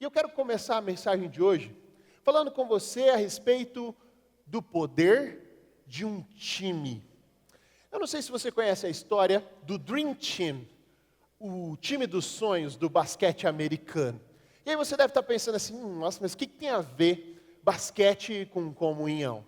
eu quero começar a mensagem de hoje falando com você a respeito do poder de um time. Eu não sei se você conhece a história do Dream Team, o time dos sonhos do basquete americano. E aí você deve estar pensando assim, nossa, mas o que tem a ver basquete com comunhão?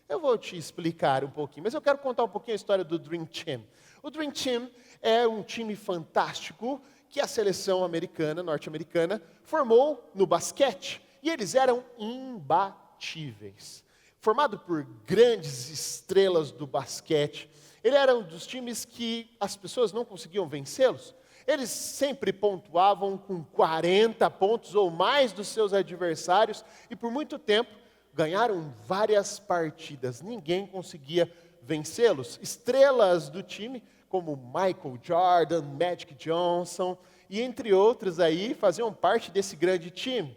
Eu vou te explicar um pouquinho, mas eu quero contar um pouquinho a história do Dream Team. O Dream Team é um time fantástico que a seleção americana, norte-americana, formou no basquete. E eles eram imbatíveis. Formado por grandes estrelas do basquete, ele era um dos times que as pessoas não conseguiam vencê-los. Eles sempre pontuavam com 40 pontos ou mais dos seus adversários e por muito tempo ganharam várias partidas. Ninguém conseguia vencê-los. Estrelas do time como Michael Jordan, Magic Johnson e entre outros aí faziam parte desse grande time.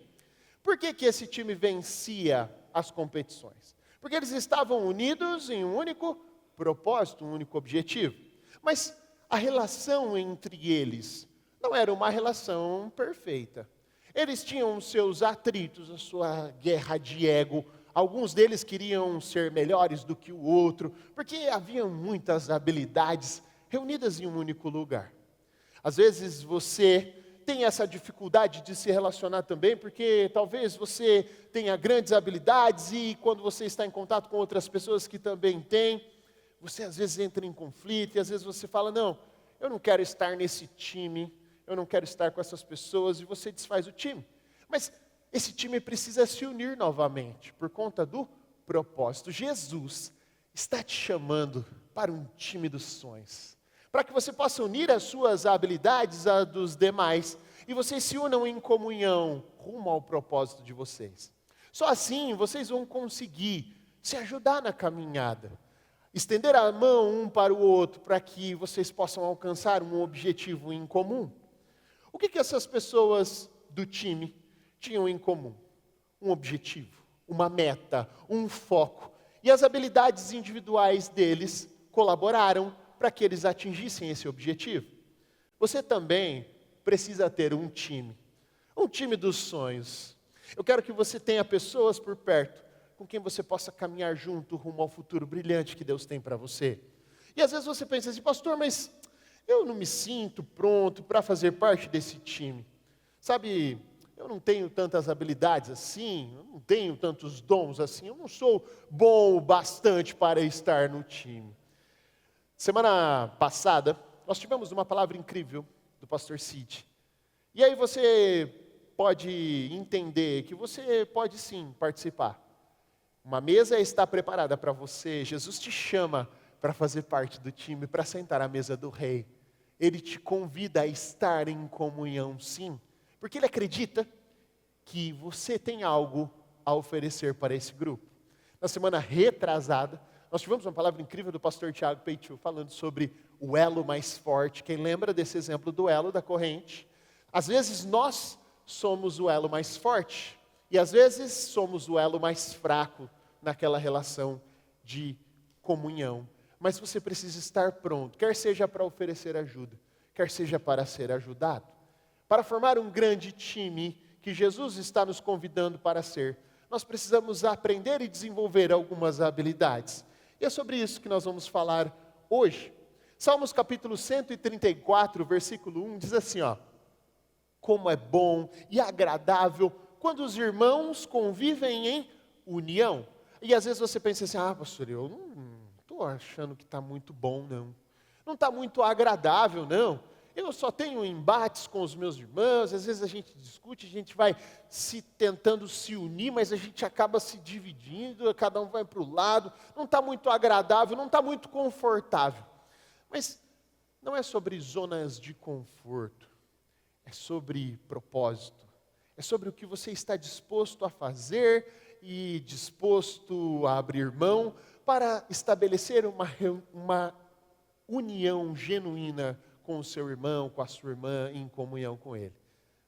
Por que esse time vencia as competições? Porque eles estavam unidos em um único propósito, um único objetivo. Mas a relação entre eles não era uma relação perfeita. Eles tinham seus atritos, a sua guerra de ego. Alguns deles queriam ser melhores do que o outro, porque haviam muitas habilidades reunidas em um único lugar. Às vezes você tem essa dificuldade de se relacionar também, porque talvez você tenha grandes habilidades e quando você está em contato com outras pessoas que também têm, você às vezes entra em conflito e às vezes você fala, não, eu não quero estar nesse time, eu não quero estar com essas pessoas e você desfaz o time. Mas esse time precisa se unir novamente por conta do propósito. Jesus está te chamando para um time dos sonhos, para que você possa unir as suas habilidades a dos demais e vocês se unam em comunhão rumo ao propósito de vocês. Só assim vocês vão conseguir se ajudar na caminhada, estender a mão um para o outro para que vocês possam alcançar um objetivo em comum. O que essas pessoas do time tinham em comum? Um objetivo, uma meta, um foco. E as habilidades individuais deles colaboraram para que eles atingissem esse objetivo. Você também precisa ter um time dos sonhos. Eu quero que você tenha pessoas por perto com quem você possa caminhar junto rumo ao futuro brilhante que Deus tem para você. E às vezes você pensa assim, pastor, mas eu não me sinto pronto para fazer parte desse time. Sabe, eu não tenho tantas habilidades assim, eu não tenho tantos dons assim, eu não sou bom o bastante para estar no time. Semana passada, nós tivemos uma palavra incrível do pastor Cid. E aí você pode entender que você pode sim participar. Uma mesa está preparada para você, Jesus te chama para fazer parte do time, para sentar à mesa do rei. Ele te convida a estar em comunhão sim, porque ele acredita que você tem algo a oferecer para esse grupo. Na semana retrasada, nós tivemos uma palavra incrível do pastor Tiago Peitiu, falando sobre o elo mais forte. Quem lembra desse exemplo do elo da corrente? Às vezes nós somos o elo mais forte, e às vezes somos o elo mais fraco naquela relação de comunhão. Mas você precisa estar pronto, quer seja para oferecer ajuda, quer seja para ser ajudado. Para formar um grande time que Jesus está nos convidando para ser, nós precisamos aprender e desenvolver algumas habilidades. E é sobre isso que nós vamos falar hoje. Salmos capítulo 134, versículo 1, diz assim, ó: como é bom e agradável quando os irmãos convivem em união. E às vezes você pensa assim, pastor, eu não estou achando que está muito bom, não. Não está muito agradável, não. Eu só tenho embates com os meus irmãos, às vezes a gente discute, a gente vai tentando se unir, mas a gente acaba se dividindo, cada um vai para o lado, não está muito agradável, não está muito confortável. Mas não é sobre zonas de conforto, é sobre propósito, é sobre o que você está disposto a fazer e disposto a abrir mão para estabelecer uma união genuína com o seu irmão, com a sua irmã, em comunhão com ele.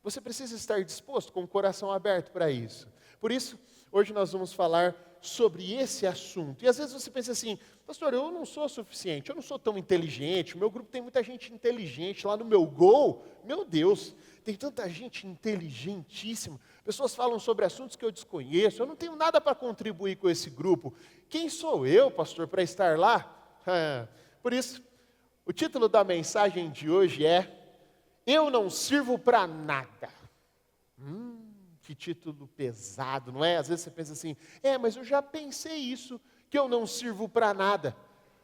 Você precisa estar disposto, com o coração aberto para isso. Por isso, hoje nós vamos falar sobre esse assunto. E às vezes você pensa assim, pastor, eu não sou suficiente, eu não sou tão inteligente, o meu grupo tem muita gente inteligente, lá no meu Gol, meu Deus, tem tanta gente inteligentíssima, pessoas falam sobre assuntos que eu desconheço, eu não tenho nada para contribuir com esse grupo. Quem sou eu, pastor, para estar lá? Por isso, o título da mensagem de hoje é Eu não sirvo para nada. Que título pesado, não é? Às vezes você pensa assim, mas eu já pensei isso, que eu não sirvo para nada.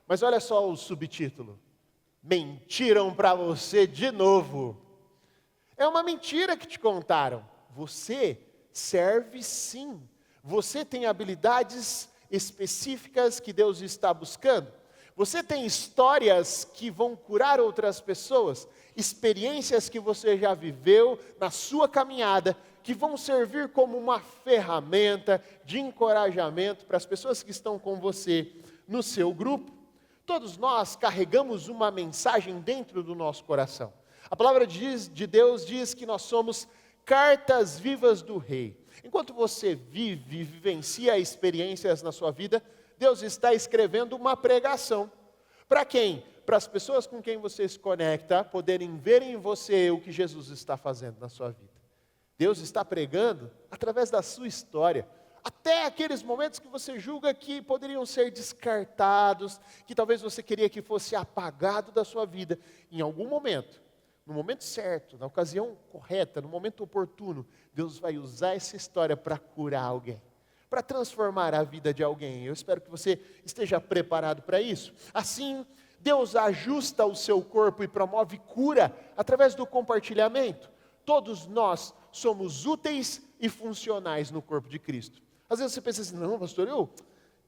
Mas olha só o subtítulo. Mentiram para você de novo. É uma mentira que te contaram. Você serve sim. Você tem habilidades específicas que Deus está buscando. Você tem histórias que vão curar outras pessoas, experiências que você já viveu na sua caminhada, que vão servir como uma ferramenta de encorajamento para as pessoas que estão com você no seu grupo. Todos nós carregamos uma mensagem dentro do nosso coração. A palavra de Deus diz que nós somos cartas vivas do Rei. Enquanto você vivencia experiências na sua vida, Deus está escrevendo uma pregação. Para quem? Para as pessoas com quem você se conecta, poderem ver em você o que Jesus está fazendo na sua vida. Deus está pregando através da sua história. Até aqueles momentos que você julga que poderiam ser descartados, que talvez você queria que fosse apagado da sua vida. Em algum momento, no momento certo, na ocasião correta, no momento oportuno, Deus vai usar essa história para curar alguém, para transformar a vida de alguém. Eu espero que você esteja preparado para isso. Assim, Deus ajusta o seu corpo e promove cura através do compartilhamento. Todos nós somos úteis e funcionais no corpo de Cristo. Às vezes você pensa assim, não, pastor, eu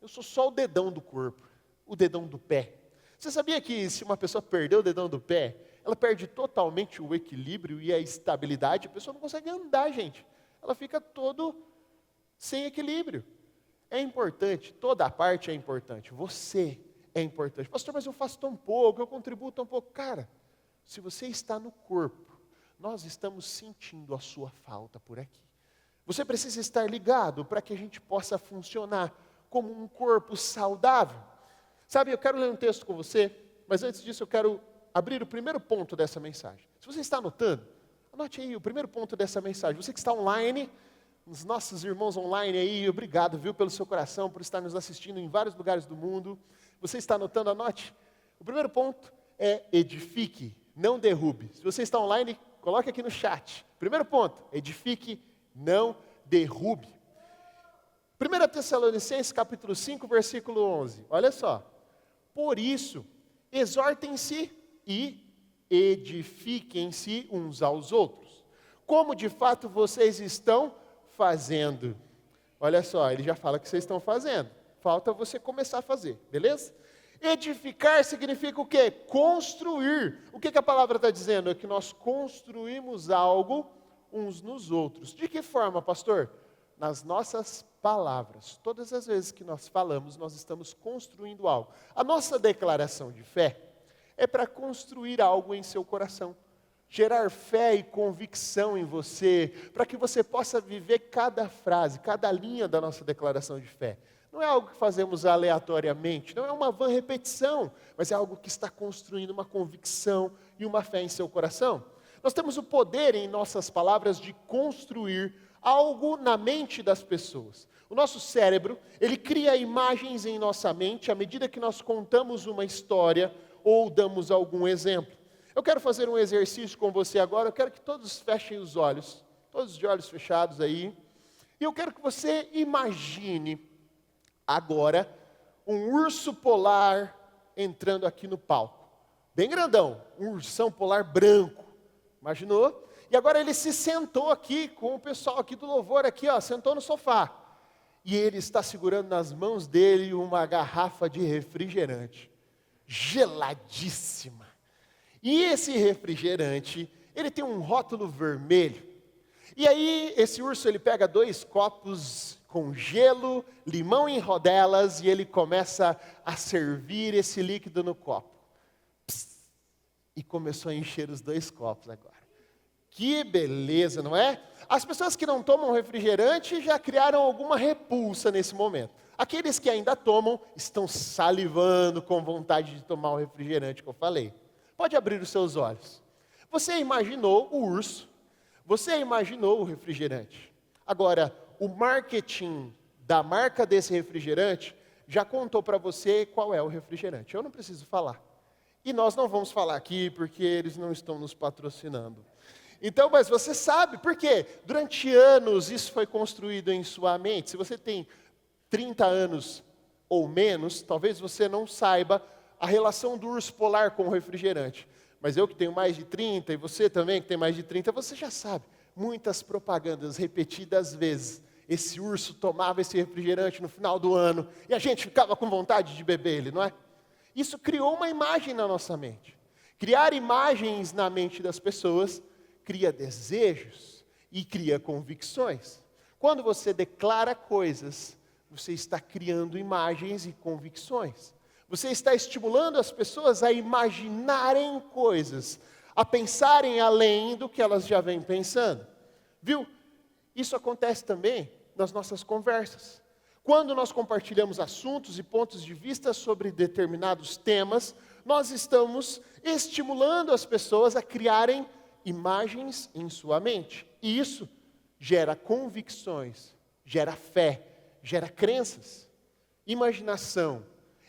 sou só o dedão do corpo, o dedão do pé. Você sabia que se uma pessoa perder o dedão do pé, ela perde totalmente o equilíbrio e a estabilidade? A pessoa não consegue andar, gente. Ela fica todo sem equilíbrio. É importante, toda a parte é importante. Você é importante. Pastor, mas eu faço tão pouco, eu contribuo tão pouco. Cara, se você está no corpo, nós estamos sentindo a sua falta por aqui. Você precisa estar ligado para que a gente possa funcionar como um corpo saudável. Sabe, eu quero ler um texto com você, mas antes disso eu quero abrir o primeiro ponto dessa mensagem. Se você está anotando, anote aí o primeiro ponto dessa mensagem. Você que está online, os nossos irmãos online aí, obrigado, viu, pelo seu coração, por estar nos assistindo em vários lugares do mundo. Você está anotando, anote. O primeiro ponto é edifique, não derrube. Se você está online, coloque aqui no chat. Primeiro ponto, edifique, não derrube. 1 Tessalonicenses capítulo 5, versículo 11. Olha só. Por isso, exortem-se e edifiquem-se uns aos outros, como de fato vocês estão fazendo. Olha só, ele já fala que vocês estão fazendo. Falta você começar a fazer, beleza? Edificar significa o quê? Construir. O que a palavra está dizendo? É que nós construímos algo uns nos outros. De que forma, pastor? Nas nossas palavras. Todas as vezes que nós falamos, nós estamos construindo algo. A nossa declaração de fé é para construir algo em seu coração. Gerar fé e convicção em você, para que você possa viver cada frase, cada linha da nossa declaração de fé. Não é algo que fazemos aleatoriamente, não é uma vã repetição, mas é algo que está construindo uma convicção e uma fé em seu coração. Nós temos o poder em nossas palavras de construir algo na mente das pessoas. O nosso cérebro, ele cria imagens em nossa mente à medida que nós contamos uma história ou damos algum exemplo. Eu quero fazer um exercício com você agora, eu quero que todos fechem os olhos, todos de olhos fechados aí, e eu quero que você imagine agora um urso polar entrando aqui no palco, bem grandão, um ursão polar branco, imaginou? E agora ele se sentou aqui com o pessoal aqui do louvor, aqui ó, sentou no sofá, e ele está segurando nas mãos dele uma garrafa de refrigerante, geladíssima. E esse refrigerante, ele tem um rótulo vermelho. E aí, esse urso, ele pega 2 copos com gelo, limão em rodelas, e ele começa a servir esse líquido no copo. Psst, e começou a encher os 2 copos agora. Que beleza, não é? As pessoas que não tomam refrigerante já criaram alguma repulsa nesse momento. Aqueles que ainda tomam, estão salivando com vontade de tomar o refrigerante que eu falei. Pode abrir os seus olhos. Você imaginou o urso Você imaginou o refrigerante. Agora, o marketing da marca desse refrigerante já contou para você qual é o refrigerante. Eu não preciso falar. E nós não vamos falar aqui porque eles não estão nos patrocinando. Então, mas você sabe, por quê? Durante anos isso foi construído em sua mente. Se você tem 30 anos ou menos, talvez você não saiba a relação do urso polar com o refrigerante. Mas eu que tenho mais de 30, e você também que tem mais de 30, você já sabe. Muitas propagandas repetidas vezes. Esse urso tomava esse refrigerante no final do ano, e a gente ficava com vontade de beber ele, não é? Isso criou uma imagem na nossa mente. Criar imagens na mente das pessoas cria desejos e cria convicções. Quando você declara coisas, você está criando imagens e convicções. Você está estimulando as pessoas a imaginarem coisas, a pensarem além do que elas já vêm pensando. Viu? Isso acontece também nas nossas conversas. Quando nós compartilhamos assuntos e pontos de vista sobre determinados temas, nós estamos estimulando as pessoas a criarem imagens em sua mente. E isso gera convicções, gera fé, gera crenças. Imaginação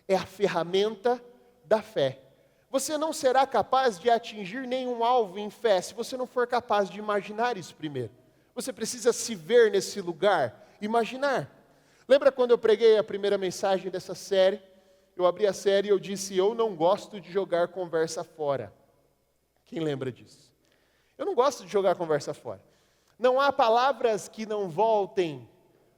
é a ferramenta da fé. Você não será capaz de atingir nenhum alvo em fé se você não for capaz de imaginar isso primeiro. Você precisa se ver nesse lugar, imaginar. Lembra quando eu preguei a primeira mensagem dessa série? Eu abri a série e eu disse, eu não gosto de jogar conversa fora. Quem lembra disso? Eu não gosto de jogar conversa fora. Não há palavras que não voltem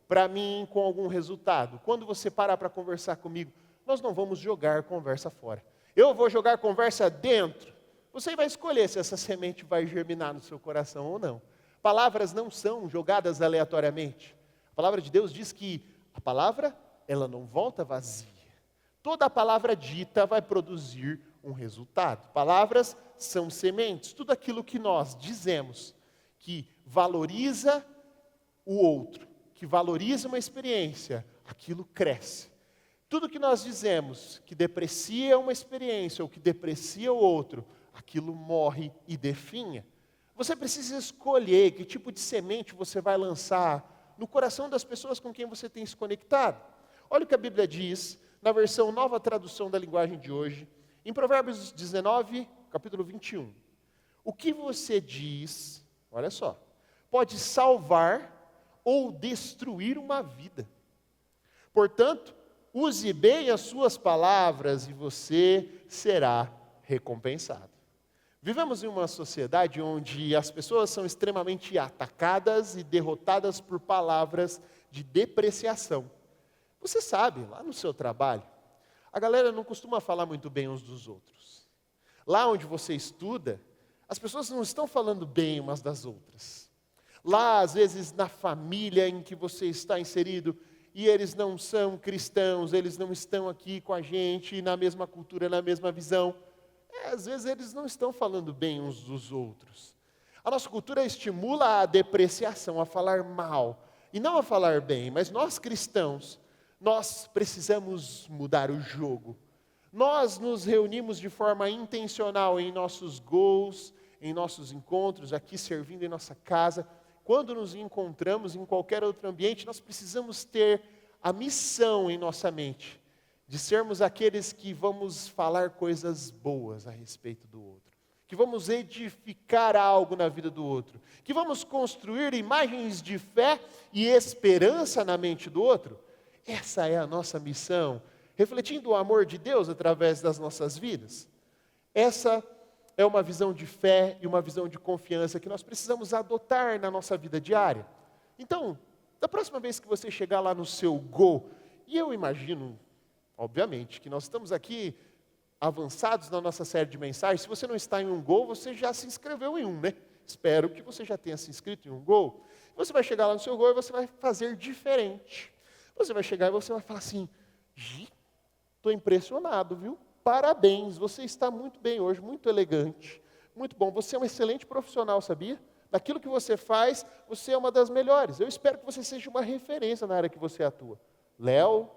para mim com algum resultado. Quando você parar para conversar comigo, nós não vamos jogar conversa fora. Eu vou jogar conversa dentro. Você vai escolher se essa semente vai germinar no seu coração ou não. Palavras não são jogadas aleatoriamente. A palavra de Deus diz que a palavra, ela não volta vazia. Toda a palavra dita vai produzir um resultado. Palavras são sementes. Tudo aquilo que nós dizemos que valoriza o outro, que valoriza uma experiência, aquilo cresce. Tudo que nós dizemos que deprecia uma experiência ou que deprecia o outro, aquilo morre e definha. Você precisa escolher que tipo de semente você vai lançar no coração das pessoas com quem você tem se conectado. Olha o que a Bíblia diz, na versão Nova Tradução da Linguagem de hoje, em Provérbios 19, capítulo 21. O que você diz, olha só, pode salvar ou destruir uma vida. Portanto, use bem as suas palavras e você será recompensado. Vivemos em uma sociedade onde as pessoas são extremamente atacadas e derrotadas por palavras de depreciação. Você sabe, lá no seu trabalho, a galera não costuma falar muito bem uns dos outros. Lá onde você estuda, as pessoas não estão falando bem umas das outras. Lá, às vezes, na família em que você está inserido, e eles não são cristãos, eles não estão aqui com a gente, na mesma cultura, na mesma visão. Às vezes eles não estão falando bem uns dos outros. A nossa cultura estimula a depreciação, a falar mal, e não a falar bem, mas nós cristãos, nós precisamos mudar o jogo. Nós nos reunimos de forma intencional em nossos goals, em nossos encontros, aqui servindo em nossa casa. Quando nos encontramos em qualquer outro ambiente, nós precisamos ter a missão em nossa mente, de sermos aqueles que vamos falar coisas boas a respeito do outro, que vamos edificar algo na vida do outro, que vamos construir imagens de fé e esperança na mente do outro. Essa é a nossa missão, refletindo o amor de Deus através das nossas vidas. Essa é uma visão de fé e uma visão de confiança que nós precisamos adotar na nossa vida diária. Então, da próxima vez que você chegar lá no seu Go, e eu imagino, obviamente, que nós estamos aqui avançados na nossa série de mensagens. Se você não está em um Go, você já se inscreveu em um, né? Espero que você já tenha se inscrito em um Go. Você vai chegar lá no seu Go e você vai fazer diferente. Você vai chegar e você vai falar assim, estou impressionado, viu? Parabéns, você está muito bem hoje, muito elegante, muito bom. Você é um excelente profissional, sabia? Naquilo que você faz, você é uma das melhores. Eu espero que você seja uma referência na área que você atua. Léo,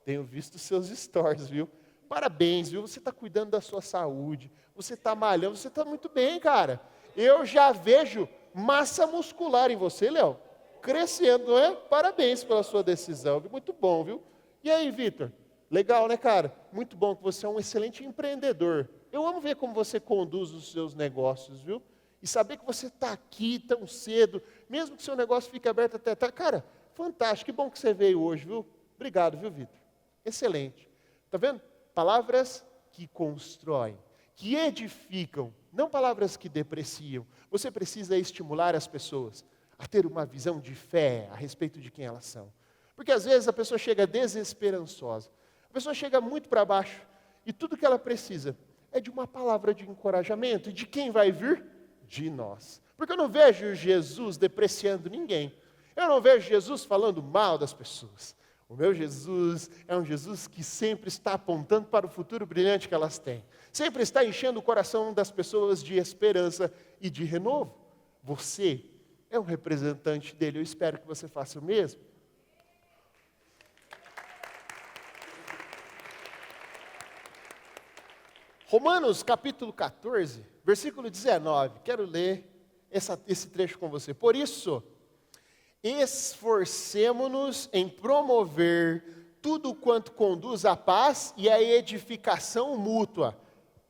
tenho visto seus stories, viu? Parabéns, viu? Você está cuidando da sua saúde, você está malhando, você está muito bem, cara. Eu já vejo massa muscular em você, Léo. Crescendo, não é? Parabéns pela sua decisão, viu? Muito bom, viu? E aí, Vitor? Legal, né, cara? Muito bom que você é um excelente empreendedor. Eu amo ver como você conduz os seus negócios, viu? E saber que você está aqui tão cedo, mesmo que seu negócio fique aberto até tarde. Cara, fantástico, que bom que você veio hoje, viu? Obrigado, viu, Vitor? Excelente. Está vendo? Palavras que constroem, que edificam, não palavras que depreciam. Você precisa estimular as pessoas a ter uma visão de fé a respeito de quem elas são. Porque às vezes a pessoa chega desesperançosa, a pessoa chega muito para baixo, e tudo que ela precisa é de uma palavra de encorajamento. E de quem vai vir? De nós. Porque eu não vejo Jesus depreciando ninguém. Eu não vejo Jesus falando mal das pessoas. O meu Jesus é um Jesus que sempre está apontando para o futuro brilhante que elas têm. Sempre está enchendo o coração das pessoas de esperança e de renovo. Você é um representante dele. Eu espero que você faça o mesmo. Romanos capítulo 14, versículo 19. Quero ler esse trecho com você. Por isso, esforcemo-nos em promover tudo quanto conduz à paz e à edificação mútua.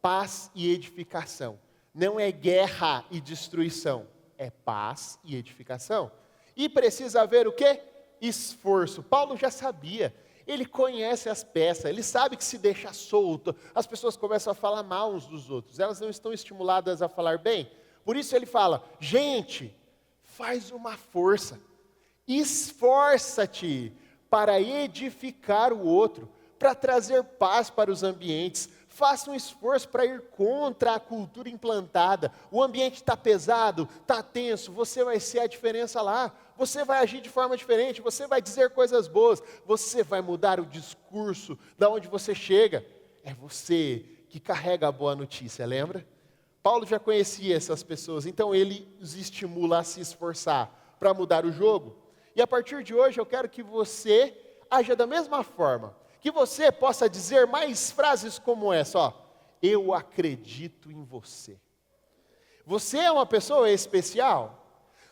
Paz e edificação. Não é guerra e destruição, é paz e edificação. E precisa haver o quê? Esforço. Paulo já sabia. Ele conhece as peças, ele sabe que se deixa solto, as pessoas começam a falar mal uns dos outros, elas não estão estimuladas a falar bem. Por isso ele fala, gente, faz uma força, esforça-te para edificar o outro, para trazer paz para os ambientes. Faça um esforço para ir contra a cultura implantada. O ambiente está pesado, está tenso, você vai ser a diferença lá. Você vai agir de forma diferente, você vai dizer coisas boas, você vai mudar o discurso da onde você chega. É você que carrega a boa notícia, lembra? Paulo já conhecia essas pessoas, então ele os estimula a se esforçar para mudar o jogo. E a partir de hoje eu quero que você haja da mesma forma. Que você possa dizer mais frases como essa, ó. Eu acredito em você. Você é uma pessoa especial.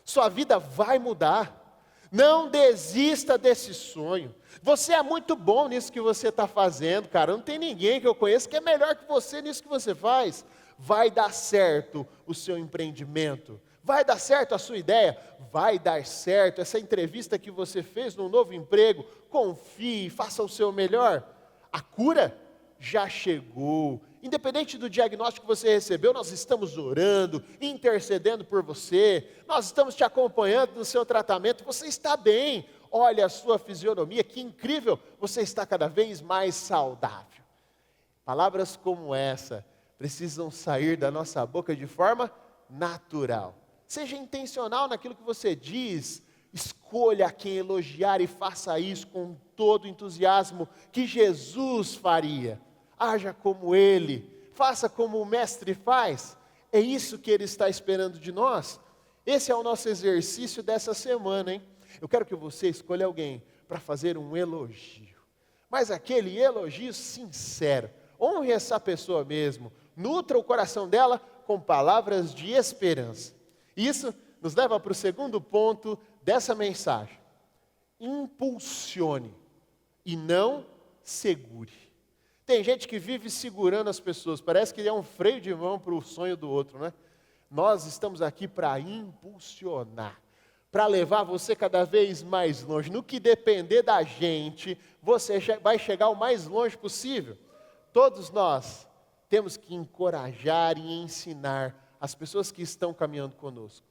Sua vida vai mudar. Não desista desse sonho. Você é muito bom nisso que você está fazendo, cara. Não tem ninguém que eu conheça que é melhor que você nisso que você faz. Vai dar certo o seu empreendimento. Vai dar certo a sua ideia? Vai dar certo essa entrevista que você fez no novo emprego. Confie, faça o seu melhor. A cura já chegou. Independente do diagnóstico que você recebeu, nós estamos orando, intercedendo por você. Nós estamos te acompanhando no seu tratamento. Você está bem. Olha a sua fisionomia, que incrível. Você está cada vez mais saudável. Palavras como essa precisam sair da nossa boca de forma natural. Seja intencional naquilo que você diz, escolha quem elogiar e faça isso com todo o entusiasmo que Jesus faria. Haja como Ele, faça como o Mestre faz. É isso que Ele está esperando de nós. Esse é o nosso exercício dessa semana, hein? Eu quero que você escolha alguém para fazer um elogio. Mas aquele elogio sincero. Honre essa pessoa mesmo. Nutra o coração dela com palavras de esperança. Isso nos leva para o segundo ponto dessa mensagem. Impulsione e não segure. Tem gente que vive segurando as pessoas, parece que é um freio de mão para o sonho do outro, né? Nós estamos aqui para impulsionar, para levar você cada vez mais longe. No que depender da gente, você vai chegar o mais longe possível. Todos nós temos que encorajar e ensinar as pessoas que estão caminhando conosco.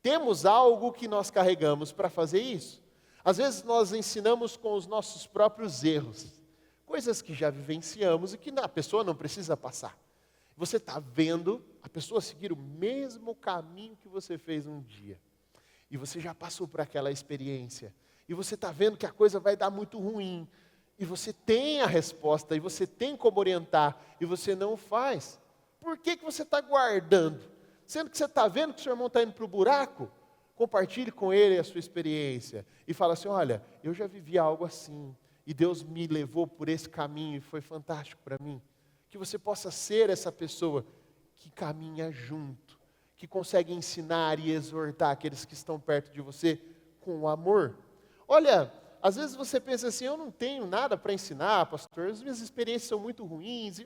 Temos algo que nós carregamos para fazer isso. Às vezes nós ensinamos com os nossos próprios erros, coisas que já vivenciamos e que a pessoa não precisa passar. Você está vendo a pessoa seguir o mesmo caminho que você fez um dia. E você já passou por aquela experiência. E você está vendo que a coisa vai dar muito ruim. E você tem a resposta, e você tem como orientar, e você não faz. Por que você está guardando? Sendo que você está vendo que o seu irmão está indo para o buraco, compartilhe com ele a sua experiência. E fala assim, olha, eu já vivi algo assim, e Deus me levou por esse caminho, e foi fantástico para mim. Que você possa ser essa pessoa que caminha junto, que consegue ensinar e exortar aqueles que estão perto de você com amor. Olha, às vezes você pensa assim, eu não tenho nada para ensinar, pastor, as minhas experiências são muito ruins,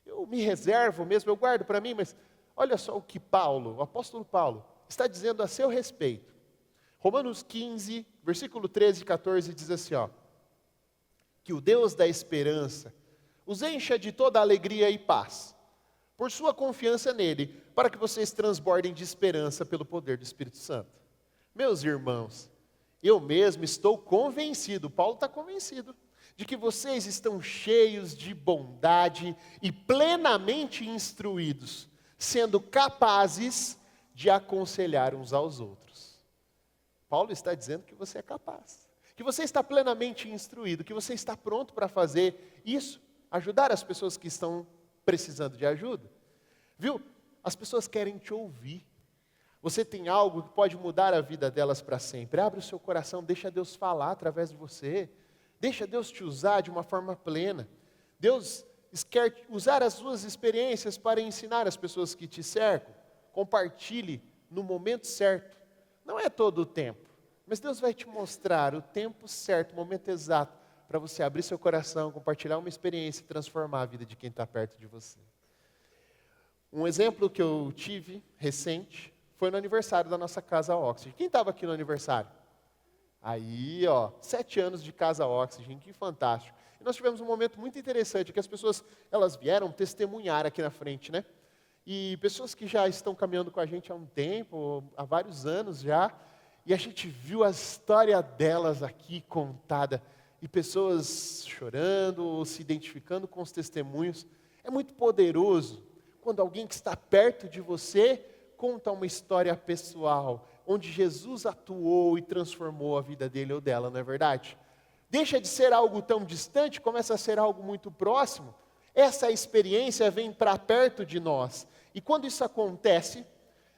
eu me reservo mesmo, eu guardo para mim, mas olha só o que Paulo, o apóstolo Paulo, está dizendo a seu respeito. Romanos 15, versículo 13 e 14 diz assim, ó, que o Deus da esperança os encha de toda alegria e paz, por sua confiança nele, para que vocês transbordem de esperança pelo poder do Espírito Santo. Meus irmãos, eu mesmo estou convencido, Paulo está convencido, de que vocês estão cheios de bondade e plenamente instruídos, sendo capazes de aconselhar uns aos outros. Paulo está dizendo que você é capaz, que você está plenamente instruído, que você está pronto para fazer isso, ajudar as pessoas que estão precisando de ajuda. Viu? As pessoas querem te ouvir. Você tem algo que pode mudar a vida delas para sempre. Abre o seu coração, deixa Deus falar através de você. Deixa Deus te usar de uma forma plena. Deus quer usar as suas experiências para ensinar as pessoas que te cercam. Compartilhe no momento certo. Não é todo o tempo, mas Deus vai te mostrar o tempo certo, o momento exato, para você abrir seu coração, compartilhar uma experiência e transformar a vida de quem está perto de você. Um exemplo que eu tive recente foi no aniversário da nossa Casa Oxygen. Quem estava aqui no aniversário? Aí, 7 anos de Casa Oxygen, que fantástico. E nós tivemos um momento muito interessante, que as pessoas, elas vieram testemunhar aqui na frente, né? E pessoas que já estão caminhando com a gente há um tempo, há vários anos já, e a gente viu a história delas aqui contada, e pessoas chorando, se identificando com os testemunhos. É muito poderoso quando alguém que está perto de você conta uma história pessoal, onde Jesus atuou e transformou a vida dele ou dela, não é verdade? Deixa de ser algo tão distante, começa a ser algo muito próximo. Essa experiência vem para perto de nós. E quando isso acontece,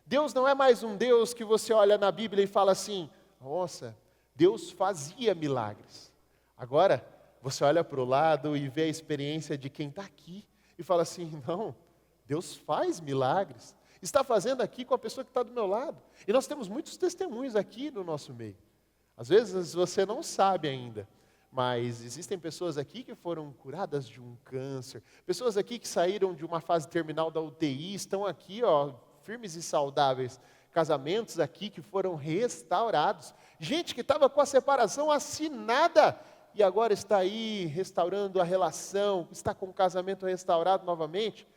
Deus não é mais um Deus que você olha na Bíblia e fala assim, nossa, Deus fazia milagres. Agora, você olha para o lado e vê a experiência de quem está aqui e fala assim, não, Deus faz milagres. Está fazendo aqui com a pessoa que está do meu lado. E nós temos muitos testemunhos aqui no nosso meio. Às vezes você não sabe ainda, mas existem pessoas aqui que foram curadas de um câncer, pessoas aqui que saíram de uma fase terminal da UTI, estão aqui, firmes e saudáveis. Casamentos aqui que foram restaurados. Gente que estava com a separação assinada e agora está aí restaurando a relação, está com o casamento restaurado novamente.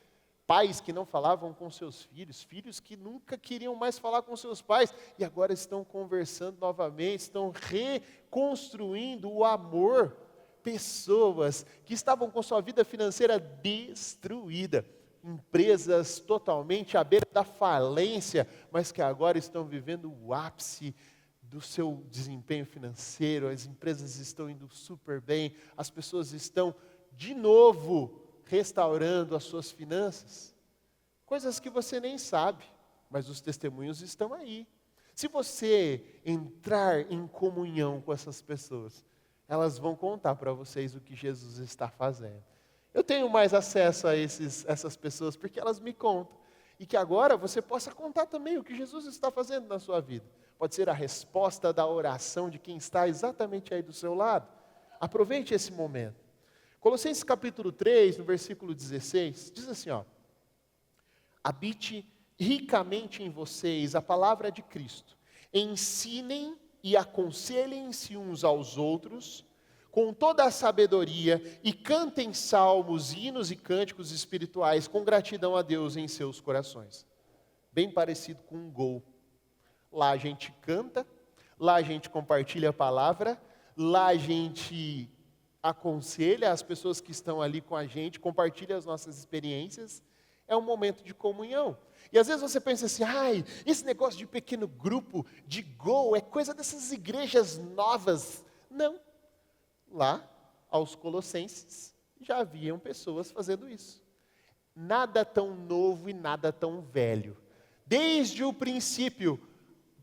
Pais que não falavam com seus filhos, filhos que nunca queriam mais falar com seus pais, e agora estão conversando novamente, estão reconstruindo o amor. Pessoas que estavam com sua vida financeira destruída, empresas totalmente à beira da falência, mas que agora estão vivendo o ápice do seu desempenho financeiro, as empresas estão indo super bem, as pessoas estão de novo restaurando as suas finanças, coisas que você nem sabe, mas os testemunhos estão aí. Se você entrar em comunhão com essas pessoas, elas vão contar para vocês o que Jesus está fazendo. Eu tenho mais acesso a essas pessoas porque elas me contam, e que agora você possa contar também o que Jesus está fazendo na sua vida. Pode ser a resposta da oração de quem está exatamente aí do seu lado. Aproveite esse momento. Colossenses capítulo 3, no versículo 16, diz assim, habite ricamente em vocês a palavra de Cristo. Ensinem e aconselhem-se uns aos outros, com toda a sabedoria, e cantem salmos, hinos e cânticos espirituais, com gratidão a Deus em seus corações. Bem parecido com um gol. Lá a gente canta, lá a gente compartilha a palavra, lá a gente aconselha as pessoas que estão ali com a gente, compartilha as nossas experiências. É um momento de comunhão. E às vezes você pensa assim, esse negócio de pequeno grupo, de gol, é coisa dessas igrejas novas. Não. Lá, aos Colossenses, já haviam pessoas fazendo isso. Nada tão novo e nada tão velho. Desde o princípio,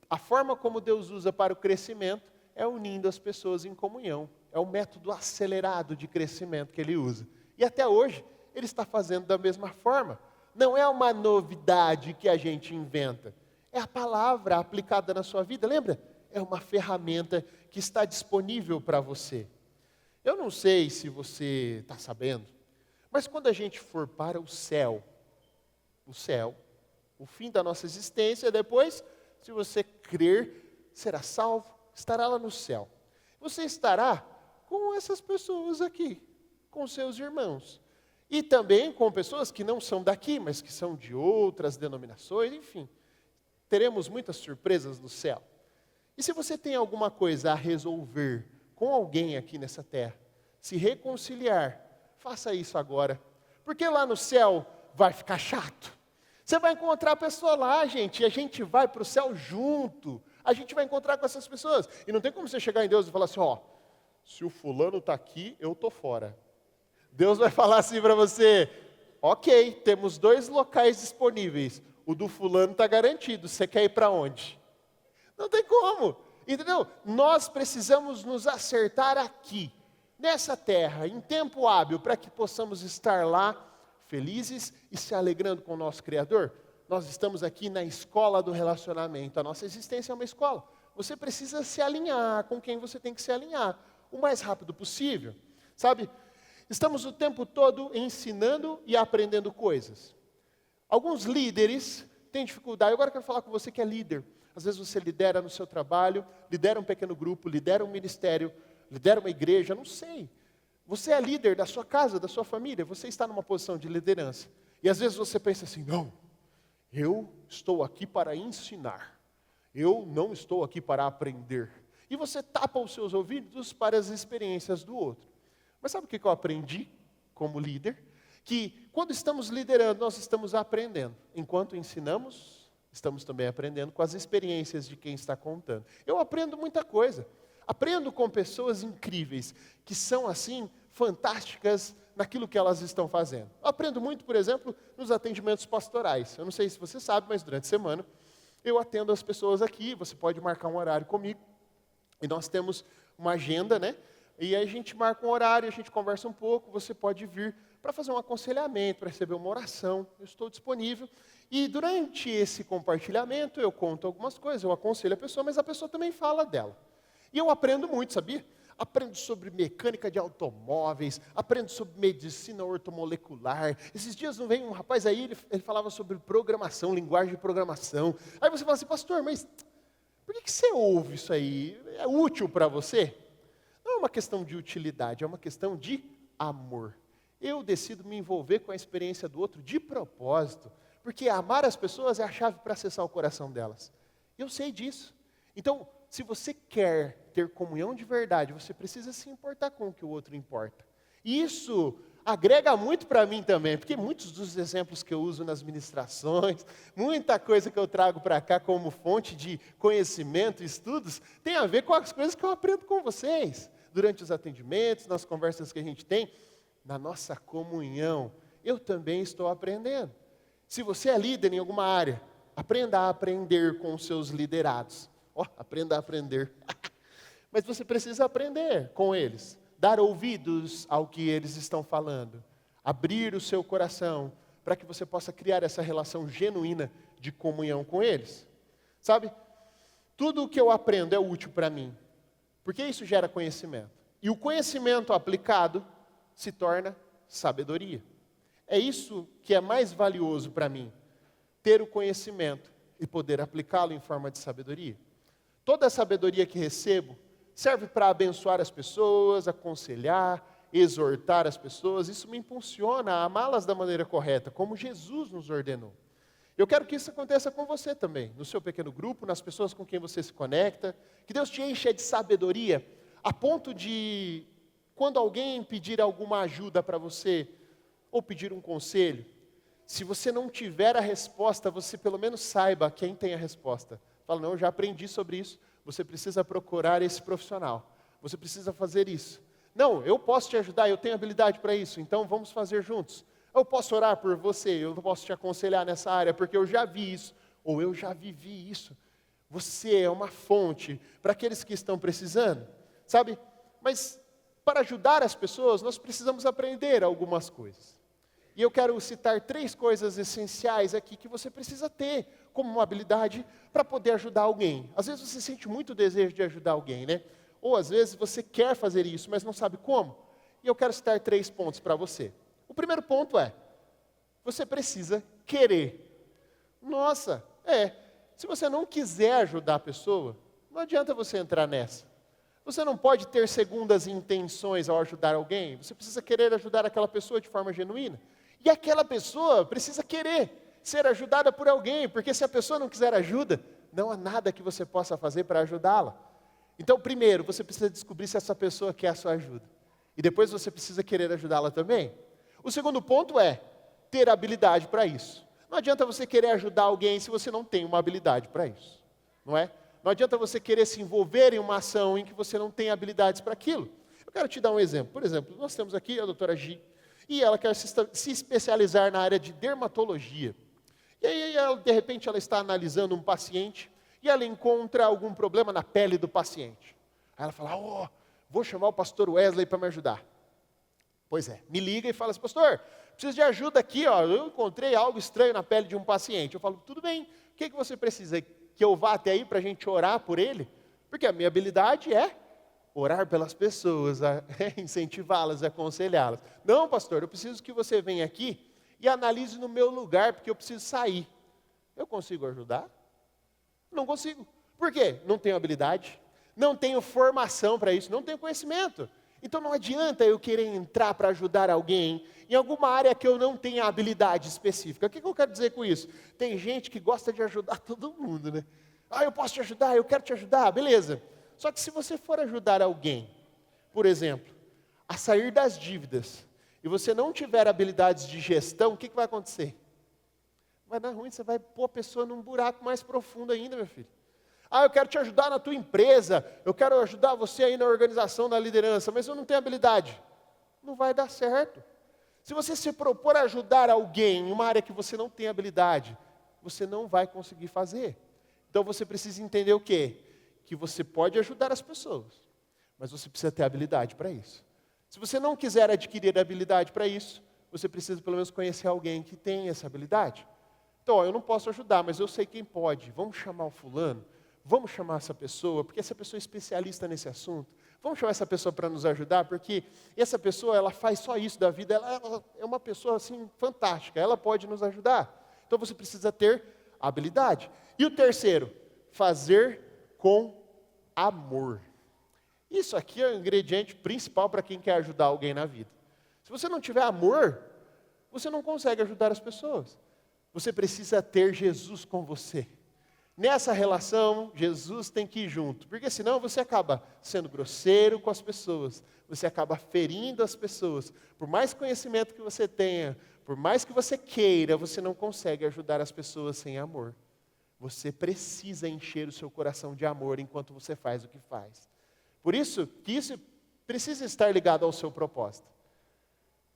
a forma como Deus usa para o crescimento é unindo as pessoas em comunhão. É o método acelerado de crescimento que Ele usa. E até hoje, Ele está fazendo da mesma forma. não é uma novidade que a gente inventa. É a palavra aplicada na sua vida, lembra? É uma ferramenta que está disponível para você. Eu não sei se você está sabendo, mas quando a gente for para o céu, o fim da nossa existência, depois, se você crer, será salvo, estará lá no céu. Você estará com essas pessoas aqui, com seus irmãos. E também com pessoas que não são daqui, mas que são de outras denominações, enfim. Teremos muitas surpresas no céu. E se você tem alguma coisa a resolver com alguém aqui nessa terra, se reconciliar, faça isso agora. Porque lá no céu vai ficar chato. Você vai encontrar a pessoa lá, gente, e a gente vai para o céu junto. A gente vai encontrar com essas pessoas. E não tem como você chegar em Deus e falar assim, ó, se o fulano está aqui, eu estou fora. Deus vai falar assim para você, ok, temos 2 locais disponíveis. O do fulano está garantido, você quer ir para onde? Não tem como, entendeu? Nós precisamos nos acertar aqui, nessa terra, em tempo hábil, para que possamos estar lá felizes e se alegrando com o nosso Criador. Nós estamos aqui na escola do relacionamento, a nossa existência é uma escola. Você precisa se alinhar com quem você tem que se alinhar, o mais rápido possível, sabe? Estamos o tempo todo ensinando e aprendendo coisas. Alguns líderes têm dificuldade. Agora eu quero falar com você que é líder. Às vezes você lidera no seu trabalho, lidera um pequeno grupo, lidera um ministério, lidera uma igreja, não sei. Você é líder da sua casa, da sua família, você está numa posição de liderança. E às vezes você pensa assim, não, eu estou aqui para ensinar. Eu não estou aqui para aprender. E você tapa os seus ouvidos para as experiências do outro. Mas sabe o que eu aprendi como líder? Que quando estamos liderando, nós estamos aprendendo. Enquanto ensinamos, estamos também aprendendo com as experiências de quem está contando. Eu aprendo muita coisa. Aprendo com pessoas incríveis, que são assim, fantásticas naquilo que elas estão fazendo. Eu aprendo muito, por exemplo, nos atendimentos pastorais. Eu não sei se você sabe, mas durante a semana eu atendo as pessoas aqui, você pode marcar um horário comigo. E nós temos uma agenda, né? E aí a gente marca um horário, a gente conversa um pouco, você pode vir para fazer um aconselhamento, para receber uma oração, eu estou disponível. E durante esse compartilhamento eu conto algumas coisas, eu aconselho a pessoa, mas a pessoa também fala dela. E eu aprendo muito, sabia? Aprendo sobre mecânica de automóveis, aprendo sobre medicina ortomolecular. Esses dias não vem um rapaz aí, ele falava sobre programação, linguagem de programação. Aí você fala assim, pastor, mas por que você ouve isso aí? É útil para você? Não é uma questão de utilidade, é uma questão de amor. Eu decido me envolver com a experiência do outro de propósito, porque amar as pessoas é a chave para acessar o coração delas. Eu sei disso. Então, se você quer ter comunhão de verdade, você precisa se importar com o que o outro importa. E isso agrega muito para mim também, porque muitos dos exemplos que eu uso nas ministrações, muita coisa que eu trago para cá como fonte de conhecimento, estudos, tem a ver com as coisas que eu aprendo com vocês, durante os atendimentos, nas conversas que a gente tem, na nossa comunhão. Eu também estou aprendendo. Se você é líder em alguma área, aprenda a aprender com os seus liderados. Aprenda a aprender. Mas você precisa aprender com eles. Dar ouvidos ao que eles estão falando. Abrir o seu coração para que você possa criar essa relação genuína de comunhão com eles. Sabe? Tudo o que eu aprendo é útil para mim. Porque isso gera conhecimento. E o conhecimento aplicado se torna sabedoria. É isso que é mais valioso para mim. Ter o conhecimento e poder aplicá-lo em forma de sabedoria. Toda a sabedoria que recebo serve para abençoar as pessoas, aconselhar, exortar as pessoas. Isso me impulsiona a amá-las da maneira correta, como Jesus nos ordenou. Eu quero que isso aconteça com você também, no seu pequeno grupo, nas pessoas com quem você se conecta. Que Deus te encha de sabedoria, a ponto de, quando alguém pedir alguma ajuda para você, ou pedir um conselho, se você não tiver a resposta, você pelo menos saiba quem tem a resposta. Fala, não, eu já aprendi sobre isso, você precisa procurar esse profissional, você precisa fazer isso. Não, eu posso te ajudar, eu tenho habilidade para isso, então vamos fazer juntos. Eu posso orar por você, eu posso te aconselhar nessa área, porque eu já vi isso, ou eu já vivi isso. Você é uma fonte para aqueles que estão precisando, sabe? Mas para ajudar as pessoas, nós precisamos aprender algumas coisas. E eu quero citar 3 coisas essenciais aqui que você precisa ter como uma habilidade para poder ajudar alguém. Às vezes você sente muito desejo de ajudar alguém, né? Ou às vezes você quer fazer isso, mas não sabe como. E eu quero citar 3 pontos para você. O primeiro ponto é, você precisa querer. Nossa, se você não quiser ajudar a pessoa, não adianta você entrar nessa. Você não pode ter segundas intenções ao ajudar alguém. Você precisa querer ajudar aquela pessoa de forma genuína. E aquela pessoa precisa querer ser ajudada por alguém, porque se a pessoa não quiser ajuda, não há nada que você possa fazer para ajudá-la. Então, primeiro, você precisa descobrir se essa pessoa quer a sua ajuda. E depois você precisa querer ajudá-la também. O segundo ponto é ter habilidade para isso. Não adianta você querer ajudar alguém se você não tem uma habilidade para isso, não é? Não adianta você querer se envolver em uma ação em que você não tem habilidades para aquilo. Eu quero te dar um exemplo. Por exemplo, nós temos aqui a doutora Gi, e ela quer se especializar na área de dermatologia. E aí, de repente, ela está analisando um paciente e ela encontra algum problema na pele do paciente. Aí ela fala, vou chamar o pastor Wesley para me ajudar. Pois é, me liga e fala assim, pastor, preciso de ajuda aqui, eu encontrei algo estranho na pele de um paciente. Eu falo, tudo bem, o que você precisa? Que eu vá até aí para a gente orar por ele? Porque a minha habilidade é orar pelas pessoas, incentivá-las, aconselhá-las. Não, pastor, eu preciso que você venha aqui e analise no meu lugar, porque eu preciso sair. Eu consigo ajudar? Não consigo. Por quê? Não tenho habilidade, não tenho formação para isso, não tenho conhecimento. Então não adianta eu querer entrar para ajudar alguém em alguma área que eu não tenha habilidade específica. O que eu quero dizer com isso? Tem gente que gosta de ajudar todo mundo, né? Eu posso te ajudar, eu quero te ajudar, beleza. Só que se você for ajudar alguém, por exemplo, a sair das dívidas, e você não tiver habilidades de gestão, o que vai acontecer? Vai dar ruim, você vai pôr a pessoa num buraco mais profundo ainda, meu filho. Eu quero te ajudar na tua empresa, eu quero ajudar você aí na organização, na liderança, mas eu não tenho habilidade. Não vai dar certo. Se você se propor a ajudar alguém em uma área que você não tem habilidade, você não vai conseguir fazer. Então você precisa entender o quê? Que você pode ajudar as pessoas, mas você precisa ter habilidade para isso. Se você não quiser adquirir habilidade para isso, você precisa pelo menos conhecer alguém que tem essa habilidade. Então, eu não posso ajudar, mas eu sei quem pode. Vamos chamar o fulano, vamos chamar essa pessoa, porque essa pessoa é especialista nesse assunto. Vamos chamar essa pessoa para nos ajudar, porque essa pessoa, ela faz só isso da vida, ela é uma pessoa assim fantástica, ela pode nos ajudar. Então você precisa ter habilidade. E o terceiro, fazer com amor. Isso aqui é o ingrediente principal para quem quer ajudar alguém na vida. Se você não tiver amor, você não consegue ajudar as pessoas. Você precisa ter Jesus com você. Nessa relação, Jesus tem que ir junto, porque senão você acaba sendo grosseiro com as pessoas, você acaba ferindo as pessoas. Por mais conhecimento que você tenha, por mais que você queira, você não consegue ajudar as pessoas sem amor. Você precisa encher o seu coração de amor enquanto você faz o que faz. Por isso, que isso precisa estar ligado ao seu propósito.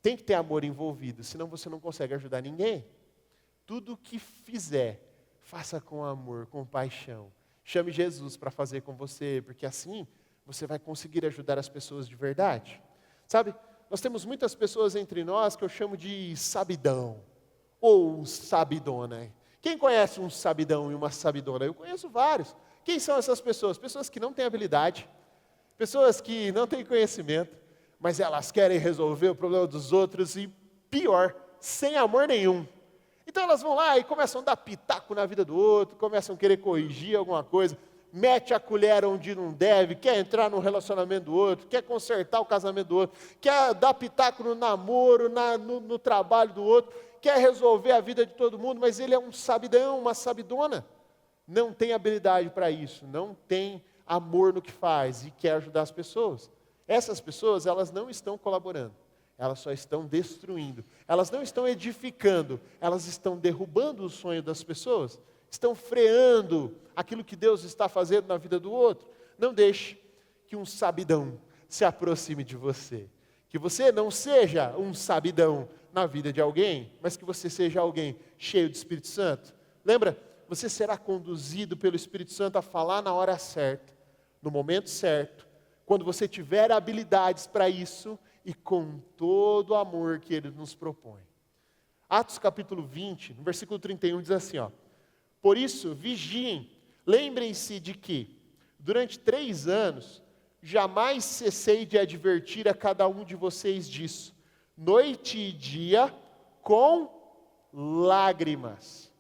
Tem que ter amor envolvido, senão você não consegue ajudar ninguém. Tudo o que fizer, faça com amor, com paixão. Chame Jesus para fazer com você, porque assim você vai conseguir ajudar as pessoas de verdade. Sabe, nós temos muitas pessoas entre nós que eu chamo de sabidão, ou sabidona. Quem conhece um sabidão e uma sabidona? Eu conheço vários. Quem são essas pessoas? Pessoas que não têm habilidade, pessoas que não têm conhecimento, mas elas querem resolver o problema dos outros e, pior, sem amor nenhum. Então elas vão lá e começam a dar pitaco na vida do outro, começam a querer corrigir alguma coisa, mete a colher onde não deve, quer entrar no relacionamento do outro, quer consertar o casamento do outro, quer dar pitaco no namoro, no trabalho do outro, quer resolver a vida de todo mundo, mas ele é um sabidão, uma sabidona. Não tem habilidade para isso, não tem amor no que faz e quer ajudar as pessoas. Essas pessoas, elas não estão colaborando, elas só estão destruindo, elas não estão edificando, elas estão derrubando o sonho das pessoas, estão freando aquilo que Deus está fazendo na vida do outro. Não deixe que um sabidão se aproxime de você, que você não seja um sabidão na vida de alguém, mas que você seja alguém cheio do Espírito Santo. Lembra? Você será conduzido pelo Espírito Santo a falar na hora certa, no momento certo, quando você tiver habilidades para isso e com todo o amor que Ele nos propõe. Atos capítulo 20, no versículo 31, diz assim, ó: por isso, vigiem, lembrem-se de que, durante 3 anos, jamais cessei de advertir a cada um de vocês disso, noite e dia, com lágrimas.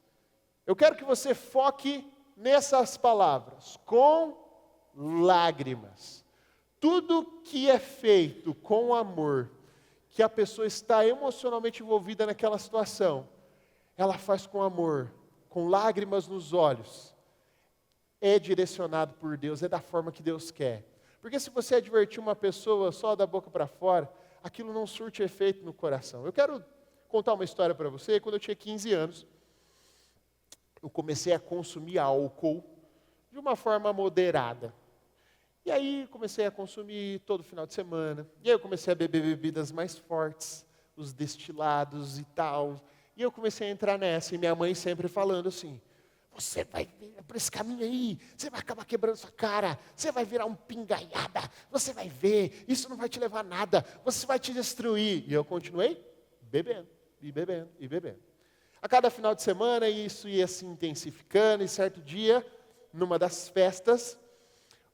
Eu quero que você foque nessas palavras, com lágrimas. Tudo que é feito com amor, que a pessoa está emocionalmente envolvida naquela situação, ela faz com amor, com lágrimas nos olhos, é direcionado por Deus, é da forma que Deus quer. Porque se você advertir uma pessoa só da boca para fora, aquilo não surte efeito no coração. Eu quero contar uma história para você. Quando eu tinha 15 anos, eu comecei a consumir álcool de uma forma moderada. E aí comecei a consumir todo final de semana. E aí eu comecei a beber bebidas mais fortes, os destilados e tal. E eu comecei a entrar nessa. E minha mãe sempre falando assim: você vai por esse caminho aí, você vai acabar quebrando sua cara, você vai virar um pingaiada, você vai ver, isso não vai te levar a nada, você vai te destruir. E eu continuei bebendo, e bebendo, e bebendo. A cada final de semana isso ia se intensificando, e certo dia, numa das festas,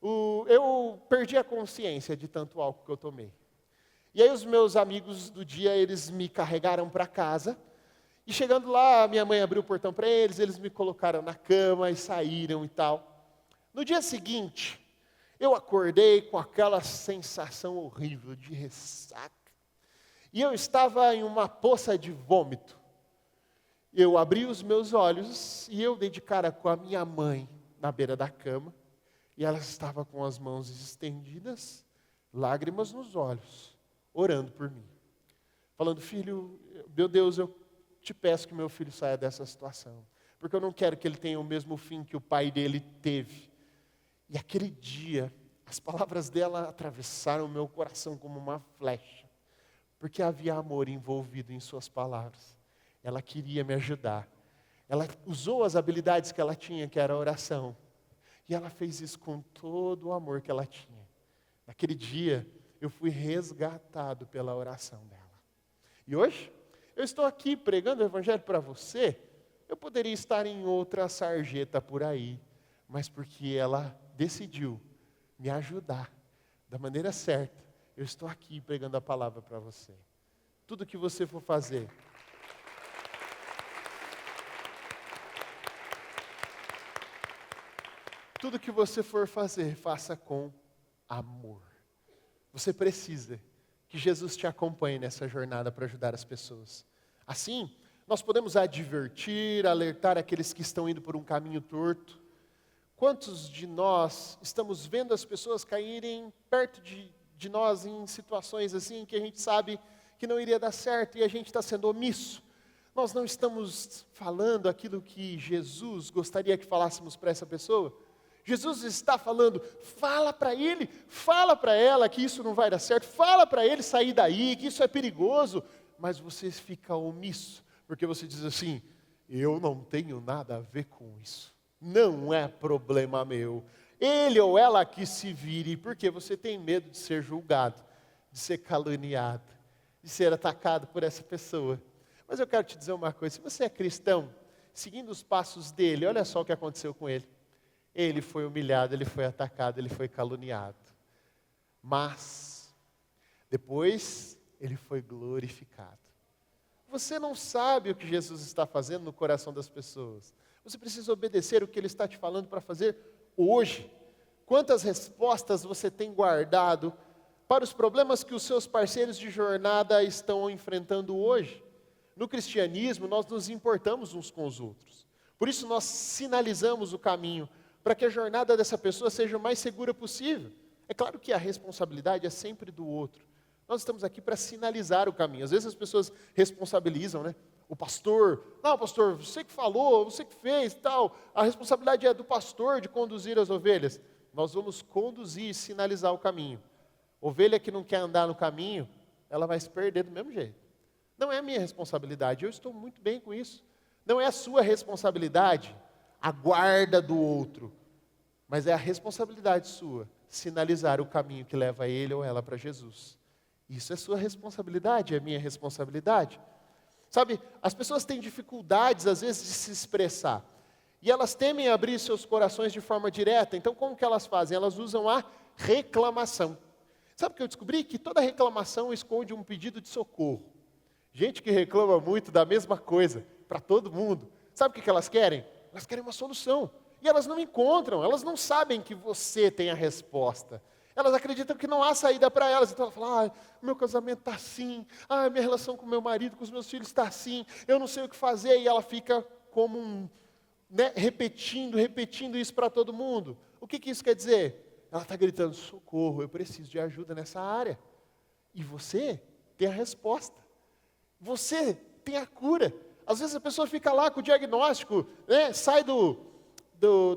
eu perdi a consciência de tanto álcool que eu tomei. E aí os meus amigos do dia, eles me carregaram para casa, e chegando lá, minha mãe abriu o portão para eles me colocaram na cama e saíram e tal. No dia seguinte, eu acordei com aquela sensação horrível de ressaca. E eu estava em uma poça de vômito. Eu abri os meus olhos e eu dei de cara com a minha mãe na beira da cama. E ela estava com as mãos estendidas, lágrimas nos olhos, orando por mim. Falando: filho, meu Deus, eu te peço que meu filho saia dessa situação. Porque eu não quero que ele tenha o mesmo fim que o pai dele teve. E aquele dia, as palavras dela atravessaram o meu coração como uma flecha. Porque havia amor envolvido em suas palavras. Ela queria me ajudar. Ela usou as habilidades que ela tinha, que era a oração. E ela fez isso com todo o amor que ela tinha. Naquele dia, eu fui resgatado pela oração dela. E hoje, eu estou aqui pregando o Evangelho para você. Eu poderia estar em outra sarjeta por aí, mas porque ela decidiu me ajudar da maneira certa, eu estou aqui pregando a palavra para você. Tudo que você for fazer, tudo que você for fazer, faça com amor. Você precisa que Jesus te acompanhe nessa jornada para ajudar as pessoas. Assim, nós podemos advertir, alertar aqueles que estão indo por um caminho torto. Quantos de nós estamos vendo as pessoas caírem perto de nós em situações assim que a gente sabe que não iria dar certo e a gente está sendo omisso? Nós não estamos falando aquilo que Jesus gostaria que falássemos para essa pessoa. Jesus está falando: fala para ele, fala para ela que isso não vai dar certo, fala para ele sair daí, que isso é perigoso, mas você fica omisso, porque você diz assim: eu não tenho nada a ver com isso, não é problema meu, ele ou ela que se vire, porque você tem medo de ser julgado, de ser caluniado, de ser atacado por essa pessoa. Mas eu quero te dizer uma coisa: se você é cristão, seguindo os passos dele, olha só o que aconteceu com ele. Ele foi humilhado, ele foi atacado, ele foi caluniado. Mas, depois, ele foi glorificado. Você não sabe o que Jesus está fazendo no coração das pessoas. Você precisa obedecer o que Ele está te falando para fazer hoje. Quantas respostas você tem guardado para os problemas que os seus parceiros de jornada estão enfrentando hoje? No cristianismo, nós nos importamos uns com os outros. Por isso, nós sinalizamos o caminho para que a jornada dessa pessoa seja o mais segura possível. É claro que a responsabilidade é sempre do outro. Nós estamos aqui para sinalizar o caminho. Às vezes as pessoas responsabilizam, né? O pastor: não, pastor, você que falou, você que fez, tal. A responsabilidade é do pastor de conduzir as ovelhas. Nós vamos conduzir e sinalizar o caminho. Ovelha que não quer andar no caminho, ela vai se perder do mesmo jeito. Não é a minha responsabilidade, eu estou muito bem com isso. Não é a sua responsabilidade a guarda do outro, mas é a responsabilidade sua sinalizar o caminho que leva ele ou ela para Jesus. Isso é sua responsabilidade, é minha responsabilidade. Sabe, as pessoas têm dificuldades, às vezes, de se expressar. E elas temem abrir seus corações de forma direta. Então, como que elas fazem? Elas usam a reclamação. Sabe o que eu descobri? Que toda reclamação esconde um pedido de socorro. Gente que reclama muito da mesma coisa, para todo mundo. Sabe o que elas querem? Elas querem uma solução. E elas não encontram, elas não sabem que você tem a resposta. Elas acreditam que não há saída para elas. Então elas falam, meu casamento está assim. Minha relação com meu marido, com os meus filhos está assim. Eu não sei o que fazer. E ela fica como repetindo isso para todo mundo. O que isso quer dizer? Ela está gritando, socorro, eu preciso de ajuda nessa área. E você tem a resposta. Você tem a cura. Às vezes a pessoa fica lá com o diagnóstico, sai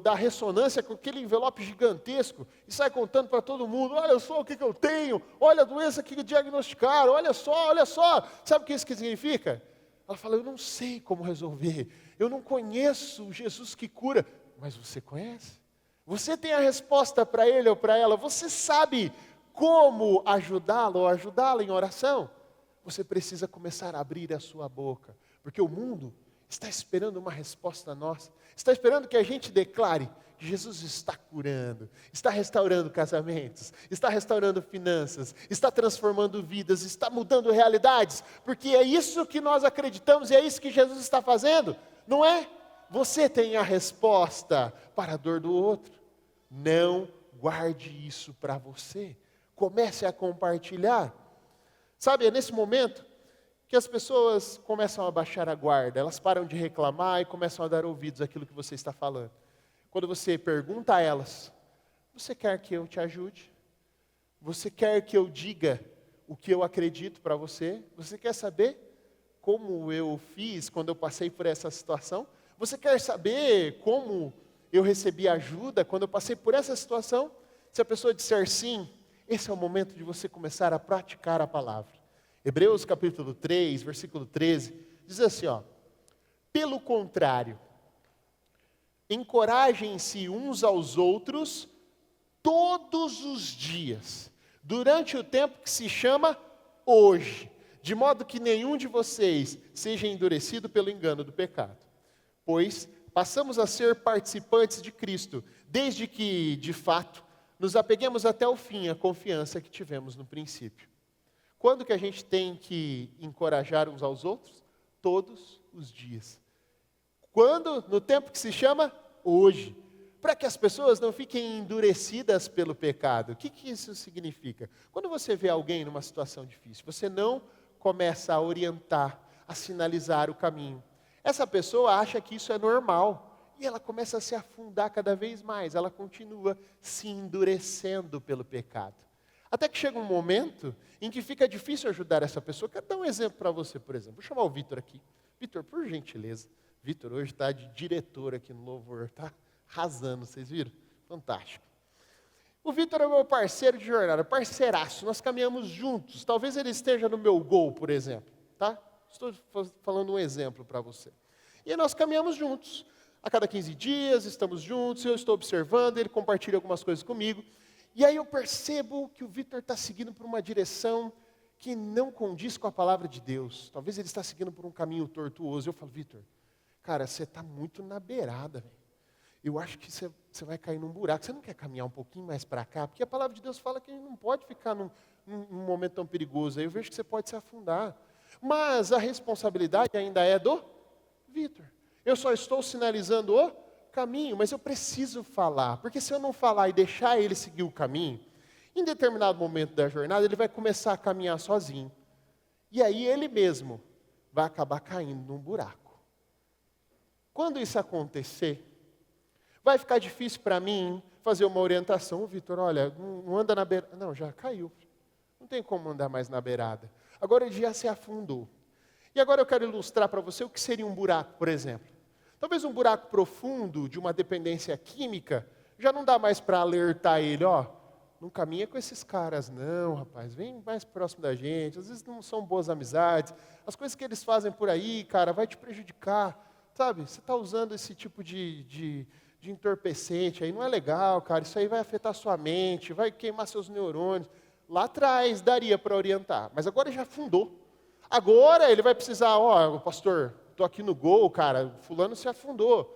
da ressonância com aquele envelope gigantesco e sai contando para todo mundo, olha só o que eu tenho, olha a doença que diagnosticaram, olha só. Sabe o que isso significa? Ela fala, eu não sei como resolver, eu não conheço o Jesus que cura, mas você conhece. Você tem a resposta para ele ou para ela, você sabe como ajudá-lo ou ajudá-la em oração. Você precisa começar a abrir a sua boca, porque o mundo está esperando uma resposta nossa, está esperando que a gente declare que Jesus está curando, está restaurando casamentos, está restaurando finanças, está transformando vidas, está mudando realidades, porque é isso que nós acreditamos e é isso que Jesus está fazendo, não é? Você tem a resposta para a dor do outro, não guarde isso para você, comece a compartilhar. Sabe, é nesse momento que as pessoas começam a baixar a guarda, elas param de reclamar e começam a dar ouvidos àquilo que você está falando. Quando você pergunta a elas, você quer que eu te ajude? Você quer que eu diga o que eu acredito para você? Você quer saber como eu fiz quando eu passei por essa situação? Você quer saber como eu recebi ajuda quando eu passei por essa situação? Se a pessoa disser sim, esse é o momento de você começar a praticar a palavra. Hebreus capítulo 3, versículo 13, diz assim, pelo contrário, encorajem-se uns aos outros todos os dias, durante o tempo que se chama hoje, de modo que nenhum de vocês seja endurecido pelo engano do pecado. Pois passamos a ser participantes de Cristo, desde que, de fato, nos apeguemos até o fim à confiança que tivemos no princípio. Quando que a gente tem que encorajar uns aos outros? Todos os dias. Quando? No tempo que se chama hoje. Para que as pessoas não fiquem endurecidas pelo pecado. O que isso significa? Quando você vê alguém numa situação difícil, você não começa a orientar, a sinalizar o caminho. Essa pessoa acha que isso é normal. E ela começa a se afundar cada vez mais. Ela continua se endurecendo pelo pecado. Até que chega um momento em que fica difícil ajudar essa pessoa. Quero dar um exemplo para você, por exemplo. Vou chamar o Vitor aqui. Vitor, por gentileza. Vitor hoje está de diretor aqui no Louvor. Está arrasando, vocês viram? Fantástico. O Vitor é meu parceiro de jornada, parceiraço. Nós caminhamos juntos. Talvez ele esteja no meu gol, por exemplo. Tá? Estou falando um exemplo para você. E nós caminhamos juntos. A cada 15 dias estamos juntos, eu estou observando, ele compartilha algumas coisas comigo. E aí eu percebo que o Vitor está seguindo por uma direção que não condiz com a palavra de Deus. Talvez ele está seguindo por um caminho tortuoso. Eu falo, Vitor, cara, você está muito na beirada, velho. Eu acho que você vai cair num buraco. Você não quer caminhar um pouquinho mais para cá? Porque a palavra de Deus fala que a gente não pode ficar num momento tão perigoso. Aí eu vejo que você pode se afundar. Mas a responsabilidade ainda é do Vitor. Eu só estou sinalizando o caminho, mas eu preciso falar, porque se eu não falar e deixar ele seguir o caminho, em determinado momento da jornada ele vai começar a caminhar sozinho. E aí ele mesmo vai acabar caindo num buraco. Quando isso acontecer, vai ficar difícil para mim fazer uma orientação. Ô, Vitor, olha, não anda na beirada. Não, já caiu. Não tem como andar mais na beirada. Agora ele já se afundou. E agora eu quero ilustrar para você o que seria um buraco, por exemplo. Talvez um buraco profundo de uma dependência química, já não dá mais para alertar ele, não caminha com esses caras não, rapaz, vem mais próximo da gente, às vezes não são boas amizades, as coisas que eles fazem por aí, cara, vai te prejudicar, sabe? Você está usando esse tipo de entorpecente aí, não é legal, cara, isso aí vai afetar sua mente, vai queimar seus neurônios. Lá atrás daria para orientar, mas agora já afundou. Agora ele vai precisar, pastor, estou aqui no gol, cara, fulano se afundou.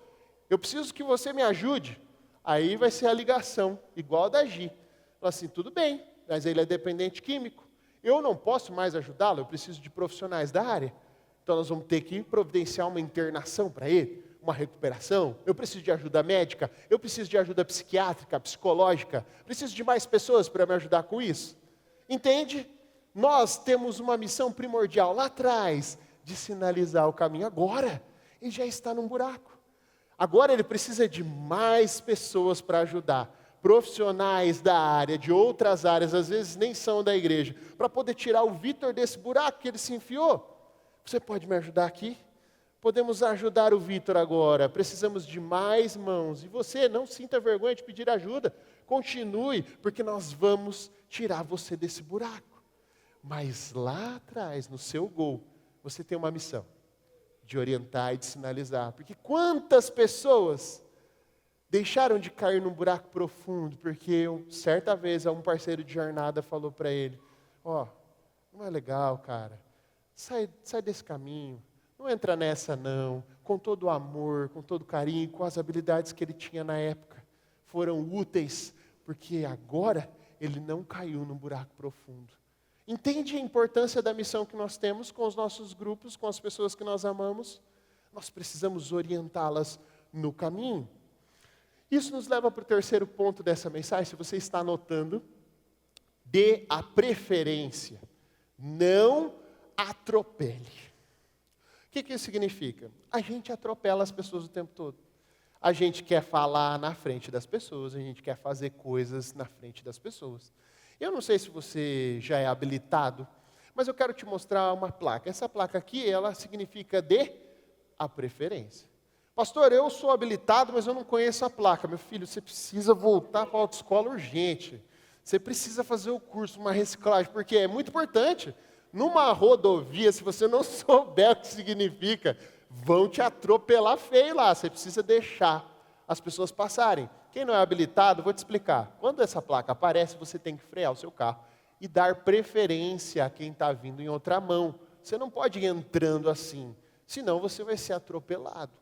Eu preciso que você me ajude. Aí vai ser a ligação, igual a da Gi. Fala assim, tudo bem, mas ele é dependente químico. Eu não posso mais ajudá-lo, eu preciso de profissionais da área. Então nós vamos ter que providenciar uma internação para ele, uma recuperação. Eu preciso de ajuda médica, eu preciso de ajuda psiquiátrica, psicológica. Preciso de mais pessoas para me ajudar com isso. Entende? Nós temos uma missão primordial lá atrás, de sinalizar o caminho. Agora, ele já está num buraco. Agora ele precisa de mais pessoas para ajudar. Profissionais da área, de outras áreas, às vezes nem são da igreja, para poder tirar o Vitor desse buraco que ele se enfiou. Você pode me ajudar aqui? Podemos ajudar o Vitor agora. Precisamos de mais mãos. E você, não sinta vergonha de pedir ajuda. Continue, porque nós vamos tirar você desse buraco. Mas lá atrás, no seu gol, você tem uma missão de orientar e de sinalizar. Porque quantas pessoas deixaram de cair num buraco profundo, porque certa vez um parceiro de jornada falou para ele, não é legal, cara, sai desse caminho, não entra nessa não, com todo o amor, com todo o carinho, com as habilidades que ele tinha na época, foram úteis, porque agora ele não caiu num buraco profundo. Entende a importância da missão que nós temos com os nossos grupos, com as pessoas que nós amamos? Nós precisamos orientá-las no caminho. Isso nos leva para o terceiro ponto dessa mensagem, se você está anotando, dê a preferência, não atropele. O que isso significa? A gente atropela as pessoas o tempo todo. A gente quer falar na frente das pessoas, a gente quer fazer coisas na frente das pessoas. Eu não sei se você já é habilitado, mas eu quero te mostrar uma placa. Essa placa aqui, ela significa dê a preferência. Pastor, eu sou habilitado, mas eu não conheço a placa. Meu filho, você precisa voltar para a autoescola urgente. Você precisa fazer o curso, uma reciclagem, porque é muito importante. Numa rodovia, se você não souber o que significa, vão te atropelar feio lá. Você precisa deixar as pessoas passarem. Quem não é habilitado, vou te explicar. Quando essa placa aparece, você tem que frear o seu carro e dar preferência a quem está vindo em outra mão. Você não pode ir entrando assim, senão você vai ser atropelado.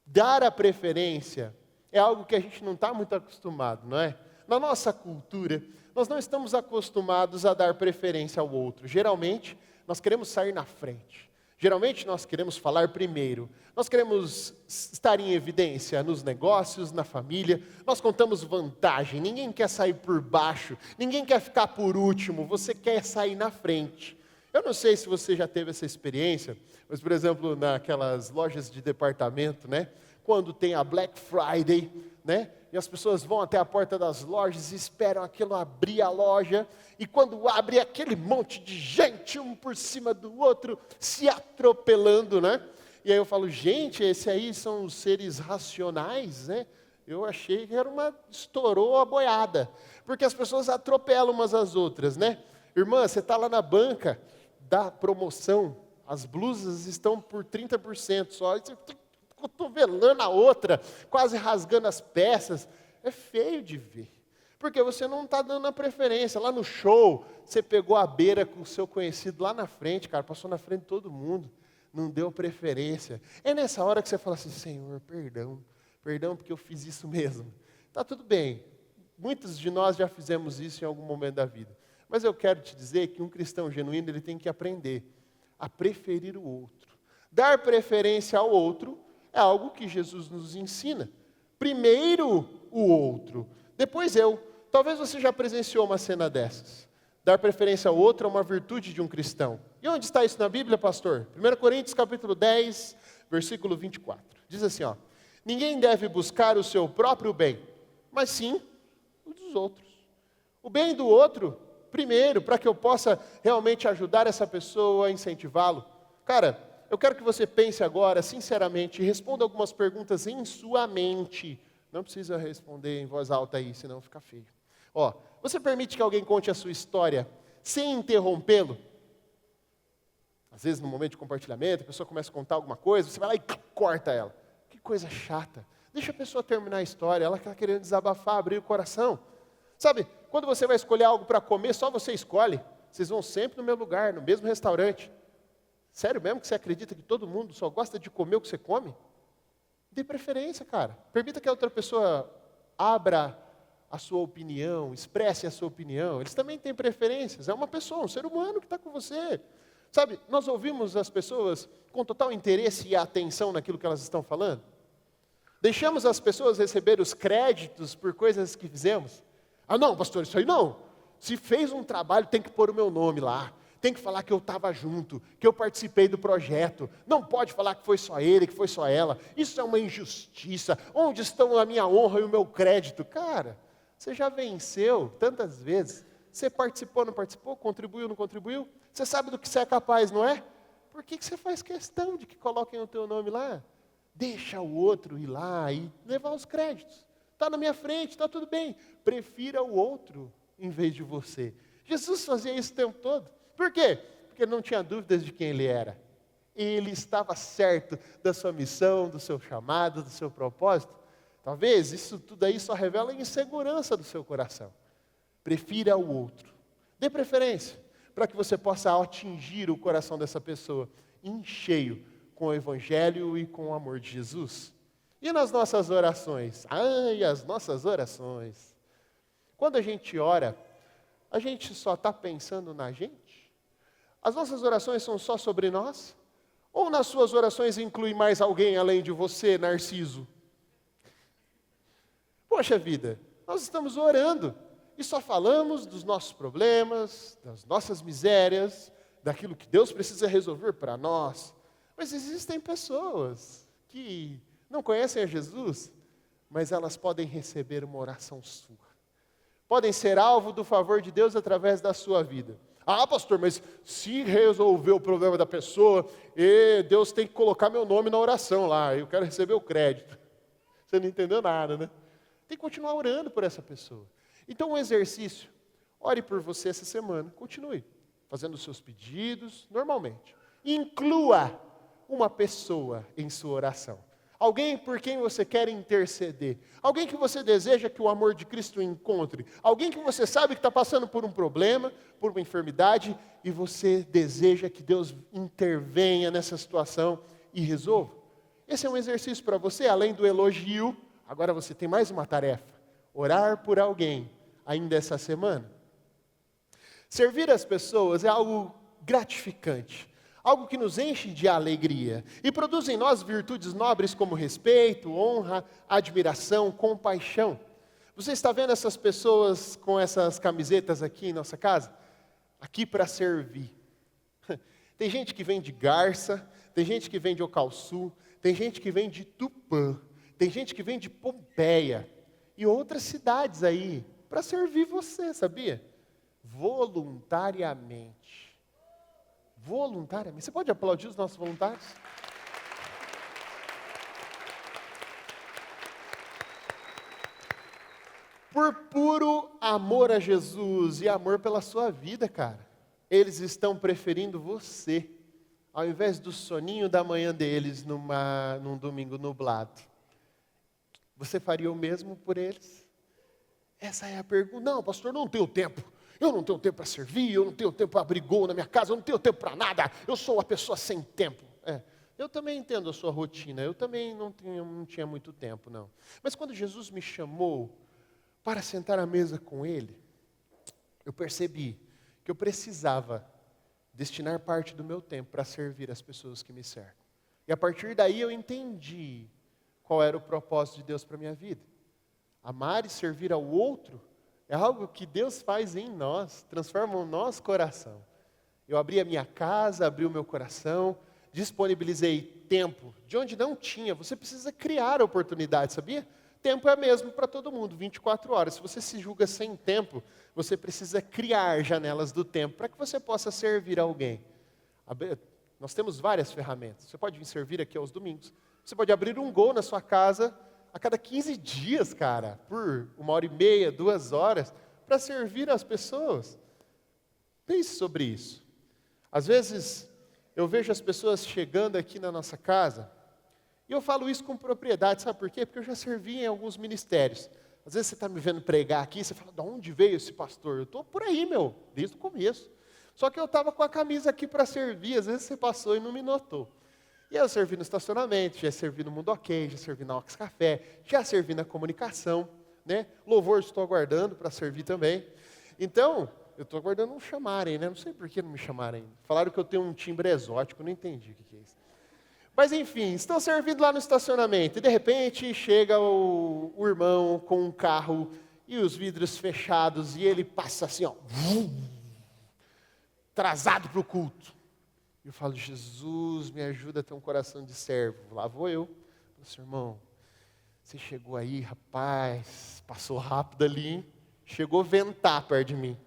Dar a preferência é algo que a gente não está muito acostumado, não é? Na nossa cultura, nós não estamos acostumados a dar preferência ao outro. Geralmente, nós queremos sair na frente. Geralmente, nós queremos falar primeiro. Nós queremos estar em evidência nos negócios, na família. Nós contamos vantagem. Ninguém quer sair por baixo. Ninguém quer ficar por último. Você quer sair na frente. Eu não sei se você já teve essa experiência, mas, por exemplo, naquelas lojas de departamento, né? Quando tem a Black Friday, né? E as pessoas vão até a porta das lojas e esperam aquilo abrir a loja. E quando abre, aquele monte de gente, um por cima do outro, se atropelando, né? E aí eu falo, gente, esse aí são os seres racionais, né? Eu achei que estourou a boiada. Porque as pessoas atropelam umas às outras, né? Irmã, você está lá na banca da promoção, as blusas estão por 30% só. Você cotovelando a outra, quase rasgando as peças. É feio de ver. Porque você não está dando a preferência. Lá no show, você pegou a beira com o seu conhecido lá na frente, cara, passou na frente de todo mundo. Não deu preferência. É nessa hora que você fala assim, Senhor, perdão porque eu fiz isso mesmo. Está tudo bem. Muitos de nós já fizemos isso em algum momento da vida. Mas eu quero te dizer que um cristão genuíno, ele tem que aprender a preferir o outro. Dar preferência ao outro é algo que Jesus nos ensina. Primeiro o outro, depois eu. Talvez você já presenciou uma cena dessas. Dar preferência ao outro é uma virtude de um cristão. E onde está isso na Bíblia, pastor? 1 Coríntios capítulo 10, versículo 24. Diz assim, ninguém deve buscar o seu próprio bem, mas sim o dos outros. O bem do outro, primeiro, para que eu possa realmente ajudar essa pessoa, incentivá-lo. Cara, eu quero que você pense agora, sinceramente, e responda algumas perguntas em sua mente. Não precisa responder em voz alta aí, senão fica feio. Você permite que alguém conte a sua história sem interrompê-lo? Às vezes, no momento de compartilhamento, a pessoa começa a contar alguma coisa, você vai lá e corta ela. Que coisa chata. Deixa a pessoa terminar a história, ela está querendo desabafar, abrir o coração. Sabe, quando você vai escolher algo para comer, só você escolhe. Vocês vão sempre no mesmo lugar, no mesmo restaurante. Sério mesmo que você acredita que todo mundo só gosta de comer o que você come? Dê preferência, cara. Permita que a outra pessoa abra a sua opinião, expresse a sua opinião. Eles também têm preferências. É uma pessoa, um ser humano que está com você. Sabe, nós ouvimos as pessoas com total interesse e atenção naquilo que elas estão falando. Deixamos as pessoas receber os créditos por coisas que fizemos. Ah, não, pastor, isso aí não. Se fez um trabalho, tem que pôr o meu nome lá. Tem que falar que eu estava junto, que eu participei do projeto. Não pode falar que foi só ele, que foi só ela. Isso é uma injustiça. Onde estão a minha honra e o meu crédito? Cara, você já venceu tantas vezes. Você participou, não participou? Contribuiu, não contribuiu? Você sabe do que você é capaz, não é? Por que você faz questão de que coloquem o teu nome lá? Deixa o outro ir lá e levar os créditos. Está na minha frente, está tudo bem. Prefira o outro em vez de você. Jesus fazia isso o tempo todo. Por quê? Porque ele não tinha dúvidas de quem ele era. Ele estava certo da sua missão, do seu chamado, do seu propósito. Talvez isso tudo aí só revela a insegurança do seu coração. Prefira o outro. Dê preferência para que você possa atingir o coração dessa pessoa em cheio com o Evangelho e com o amor de Jesus. E nas nossas orações? Ai, as nossas orações. Quando a gente ora, a gente só está pensando na gente? As nossas orações são só sobre nós? Ou nas suas orações inclui mais alguém além de você, Narciso? Poxa vida, nós estamos orando e só falamos dos nossos problemas, das nossas misérias, daquilo que Deus precisa resolver para nós. Mas existem pessoas que não conhecem a Jesus, mas elas podem receber uma oração sua. Podem ser alvo do favor de Deus através da sua vida. Ah, pastor, mas se resolver o problema da pessoa, Deus tem que colocar meu nome na oração lá, eu quero receber o crédito. Você não entendeu nada, né? Tem que continuar orando por essa pessoa. Então, um exercício, ore por você essa semana, continue fazendo os seus pedidos normalmente. Inclua uma pessoa em sua oração. Alguém por quem você quer interceder. Alguém que você deseja que o amor de Cristo encontre. Alguém que você sabe que está passando por um problema, por uma enfermidade, e você deseja que Deus intervenha nessa situação e resolva. Esse é um exercício para você, além do elogio. Agora você tem mais uma tarefa. Orar por alguém ainda essa semana. Servir as pessoas é algo gratificante. Algo que nos enche de alegria e produz em nós virtudes nobres como respeito, honra, admiração, compaixão. Você está vendo essas pessoas com essas camisetas aqui em nossa casa? Aqui para servir. Tem gente que vem de Garça, tem gente que vem de Ocalçu, tem gente que vem de Tupã, tem gente que vem de Pompeia e outras cidades aí para servir você, sabia? Voluntariamente. Voluntariamente. Você pode aplaudir os nossos voluntários? Por puro amor a Jesus e amor pela sua vida, cara. Eles estão preferindo você, ao invés do soninho da manhã deles num domingo nublado. Você faria o mesmo por eles? Essa é a pergunta. Não, pastor, não tenho tempo. Eu não tenho tempo para servir, eu não tenho tempo para abrir gol na minha casa, eu não tenho tempo para nada, eu sou uma pessoa sem tempo. Eu também entendo a sua rotina, eu também não tinha muito tempo, não. Mas quando Jesus me chamou para sentar à mesa com Ele, eu percebi que eu precisava destinar parte do meu tempo para servir as pessoas que me cercam. E a partir daí eu entendi qual era o propósito de Deus para a minha vida. Amar e servir ao outro é algo que Deus faz em nós, transforma o nosso coração. Eu abri a minha casa, abri o meu coração, disponibilizei tempo de onde não tinha. Você precisa criar oportunidades, sabia? Tempo é mesmo para todo mundo, 24 horas. Se você se julga sem tempo, você precisa criar janelas do tempo para que você possa servir alguém. Nós temos várias ferramentas. Você pode vir servir aqui aos domingos. Você pode abrir um gol na sua casa a cada 15 dias, cara, por 1h30, 2 horas, para servir as pessoas. Pense sobre isso. Às vezes, eu vejo as pessoas chegando aqui na nossa casa, e eu falo isso com propriedade, sabe por quê? Porque eu já servi em alguns ministérios. Às vezes você está me vendo pregar aqui, você fala, de onde veio esse pastor? Eu estou por aí, desde o começo. Só que eu estava com a camisa aqui para servir, às vezes você passou e não me notou. E eu servi no estacionamento, já servi no Mundo Ok, já servi na Ox Café, já servi na comunicação, né? Louvor estou aguardando para servir também. Então, eu estou aguardando não chamarem, né? Não sei por que não me chamaram ainda. Falaram que eu tenho um timbre exótico, não entendi o que é isso. Mas enfim, estou servindo lá no estacionamento e de repente chega o irmão com um carro e os vidros fechados e ele passa assim, ó, atrasado para o culto. Eu falo, Jesus, me ajuda a ter um coração de servo. Lá vou eu. Eu falo, irmão, você chegou aí, rapaz, passou rápido ali, hein? Chegou a ventar perto de mim.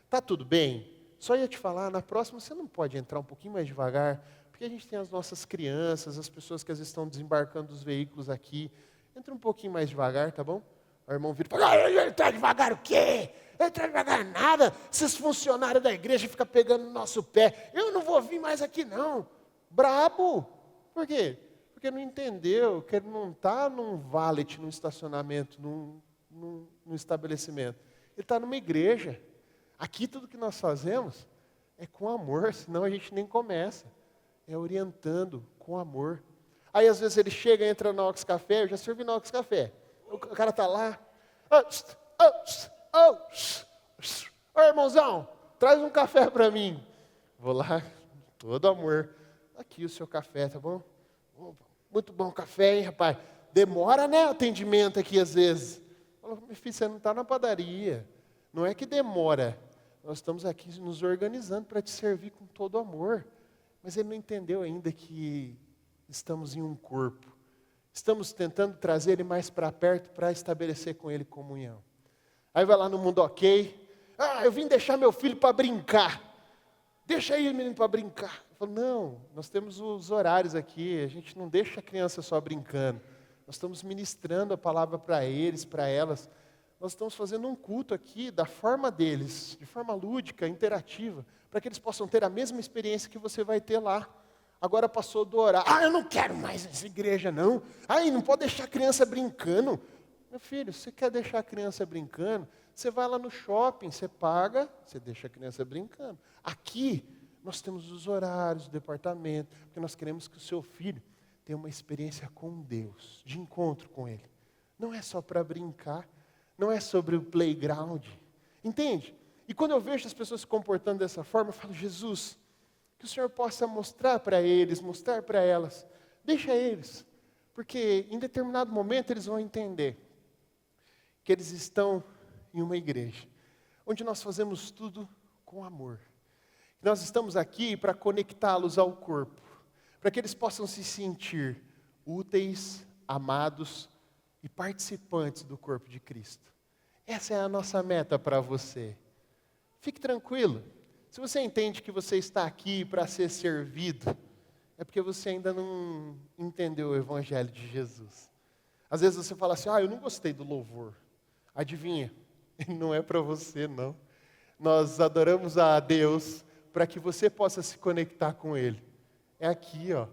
Tá tudo bem? Só ia te falar, na próxima você não pode entrar um pouquinho mais devagar, porque a gente tem as nossas crianças, as pessoas que às vezes estão desembarcando dos veículos aqui. Entra um pouquinho mais devagar, tá bom? O irmão vira e fala, entrar devagar o quê? Entrar devagar nada. Esses funcionários da igreja ficam pegando no nosso pé. Eu não vou vir mais aqui não. Brabo. Por quê? Porque não entendeu que ele não está num valet, num estacionamento, num estabelecimento. Ele está numa igreja. Aqui tudo que nós fazemos é com amor, senão a gente nem começa. É orientando com amor. Aí às vezes ele chega, entra no Ox Café, eu já servi no Ox Café. O cara está lá. Ô irmãozão, traz um café para mim. Vou lá, todo amor. Aqui o seu café, tá bom? Muito bom café, hein, rapaz? Demora, né, o atendimento aqui às vezes. Falo, meu filho, você não está na padaria. Não é que demora. Nós estamos aqui nos organizando para te servir com todo amor. Mas ele não entendeu ainda que estamos em um corpo. Estamos tentando trazer ele mais para perto para estabelecer com ele comunhão. Aí vai lá no Mundo Ok. Eu vim deixar meu filho para brincar. Deixa aí o menino para brincar. Eu falo, não, nós temos os horários aqui. A gente não deixa a criança só brincando. Nós estamos ministrando a palavra para eles, para elas. Nós estamos fazendo um culto aqui da forma deles, de forma lúdica, interativa, para que eles possam ter a mesma experiência que você vai ter lá. Agora passou do horário. Eu não quero mais essa igreja, não. Não pode deixar a criança brincando. Meu filho, se você quer deixar a criança brincando, você vai lá no shopping, você paga, você deixa a criança brincando. Aqui, nós temos os horários, o departamento, porque nós queremos que o seu filho tenha uma experiência com Deus, de encontro com Ele. Não é só para brincar, não é sobre o playground. Entende? E quando eu vejo as pessoas se comportando dessa forma, eu falo, Jesus, que o Senhor possa mostrar para eles, mostrar para elas. Deixa eles. Porque em determinado momento eles vão entender que eles estão em uma igreja, onde nós fazemos tudo com amor. Nós estamos aqui para conectá-los ao corpo, para que eles possam se sentir úteis, amados e participantes do corpo de Cristo. Essa é a nossa meta para você. Fique tranquilo. Se você entende que você está aqui para ser servido, é porque você ainda não entendeu o Evangelho de Jesus. Às vezes você fala assim, eu não gostei do louvor. Adivinha? Não é para você, não. Nós adoramos a Deus para que você possa se conectar com Ele. É aqui, ó.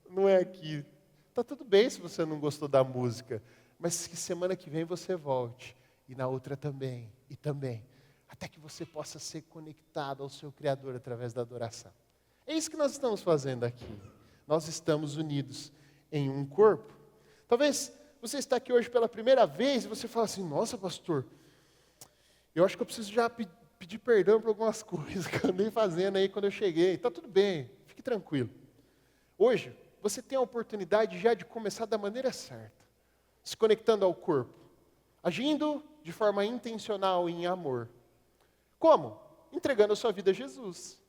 Não é aqui. Tá tudo bem se você não gostou da música, mas que semana que vem você volte. E na outra também, e também. Até que você possa ser conectado ao seu Criador através da adoração. É isso que nós estamos fazendo aqui. Nós estamos unidos em um corpo. Talvez você está aqui hoje pela primeira vez e você fala assim, nossa pastor, eu acho que eu preciso já pedir perdão por algumas coisas que eu andei fazendo aí quando eu cheguei. Está tudo bem, fique tranquilo. Hoje, você tem a oportunidade já de começar da maneira certa. Se conectando ao corpo. Agindo de forma intencional e em amor. Como? Entregando a sua vida a Jesus.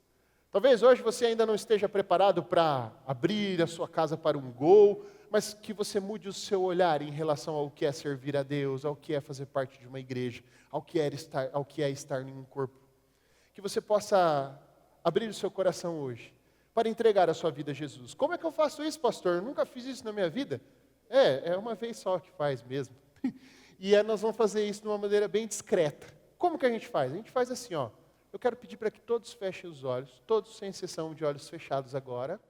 Talvez hoje você ainda não esteja preparado para abrir a sua casa para um gol, mas que você mude o seu olhar em relação ao que é servir a Deus, ao que é fazer parte de uma igreja, ao que é estar em um corpo. Que você possa abrir o seu coração hoje para entregar a sua vida a Jesus. Como é que eu faço isso, pastor? Eu nunca fiz isso na minha vida. É uma vez só que faz mesmo. E nós vamos fazer isso de uma maneira bem discreta. Como que a gente faz? A gente faz assim, ó. Eu quero pedir para que todos fechem os olhos, todos sem exceção de olhos fechados agora.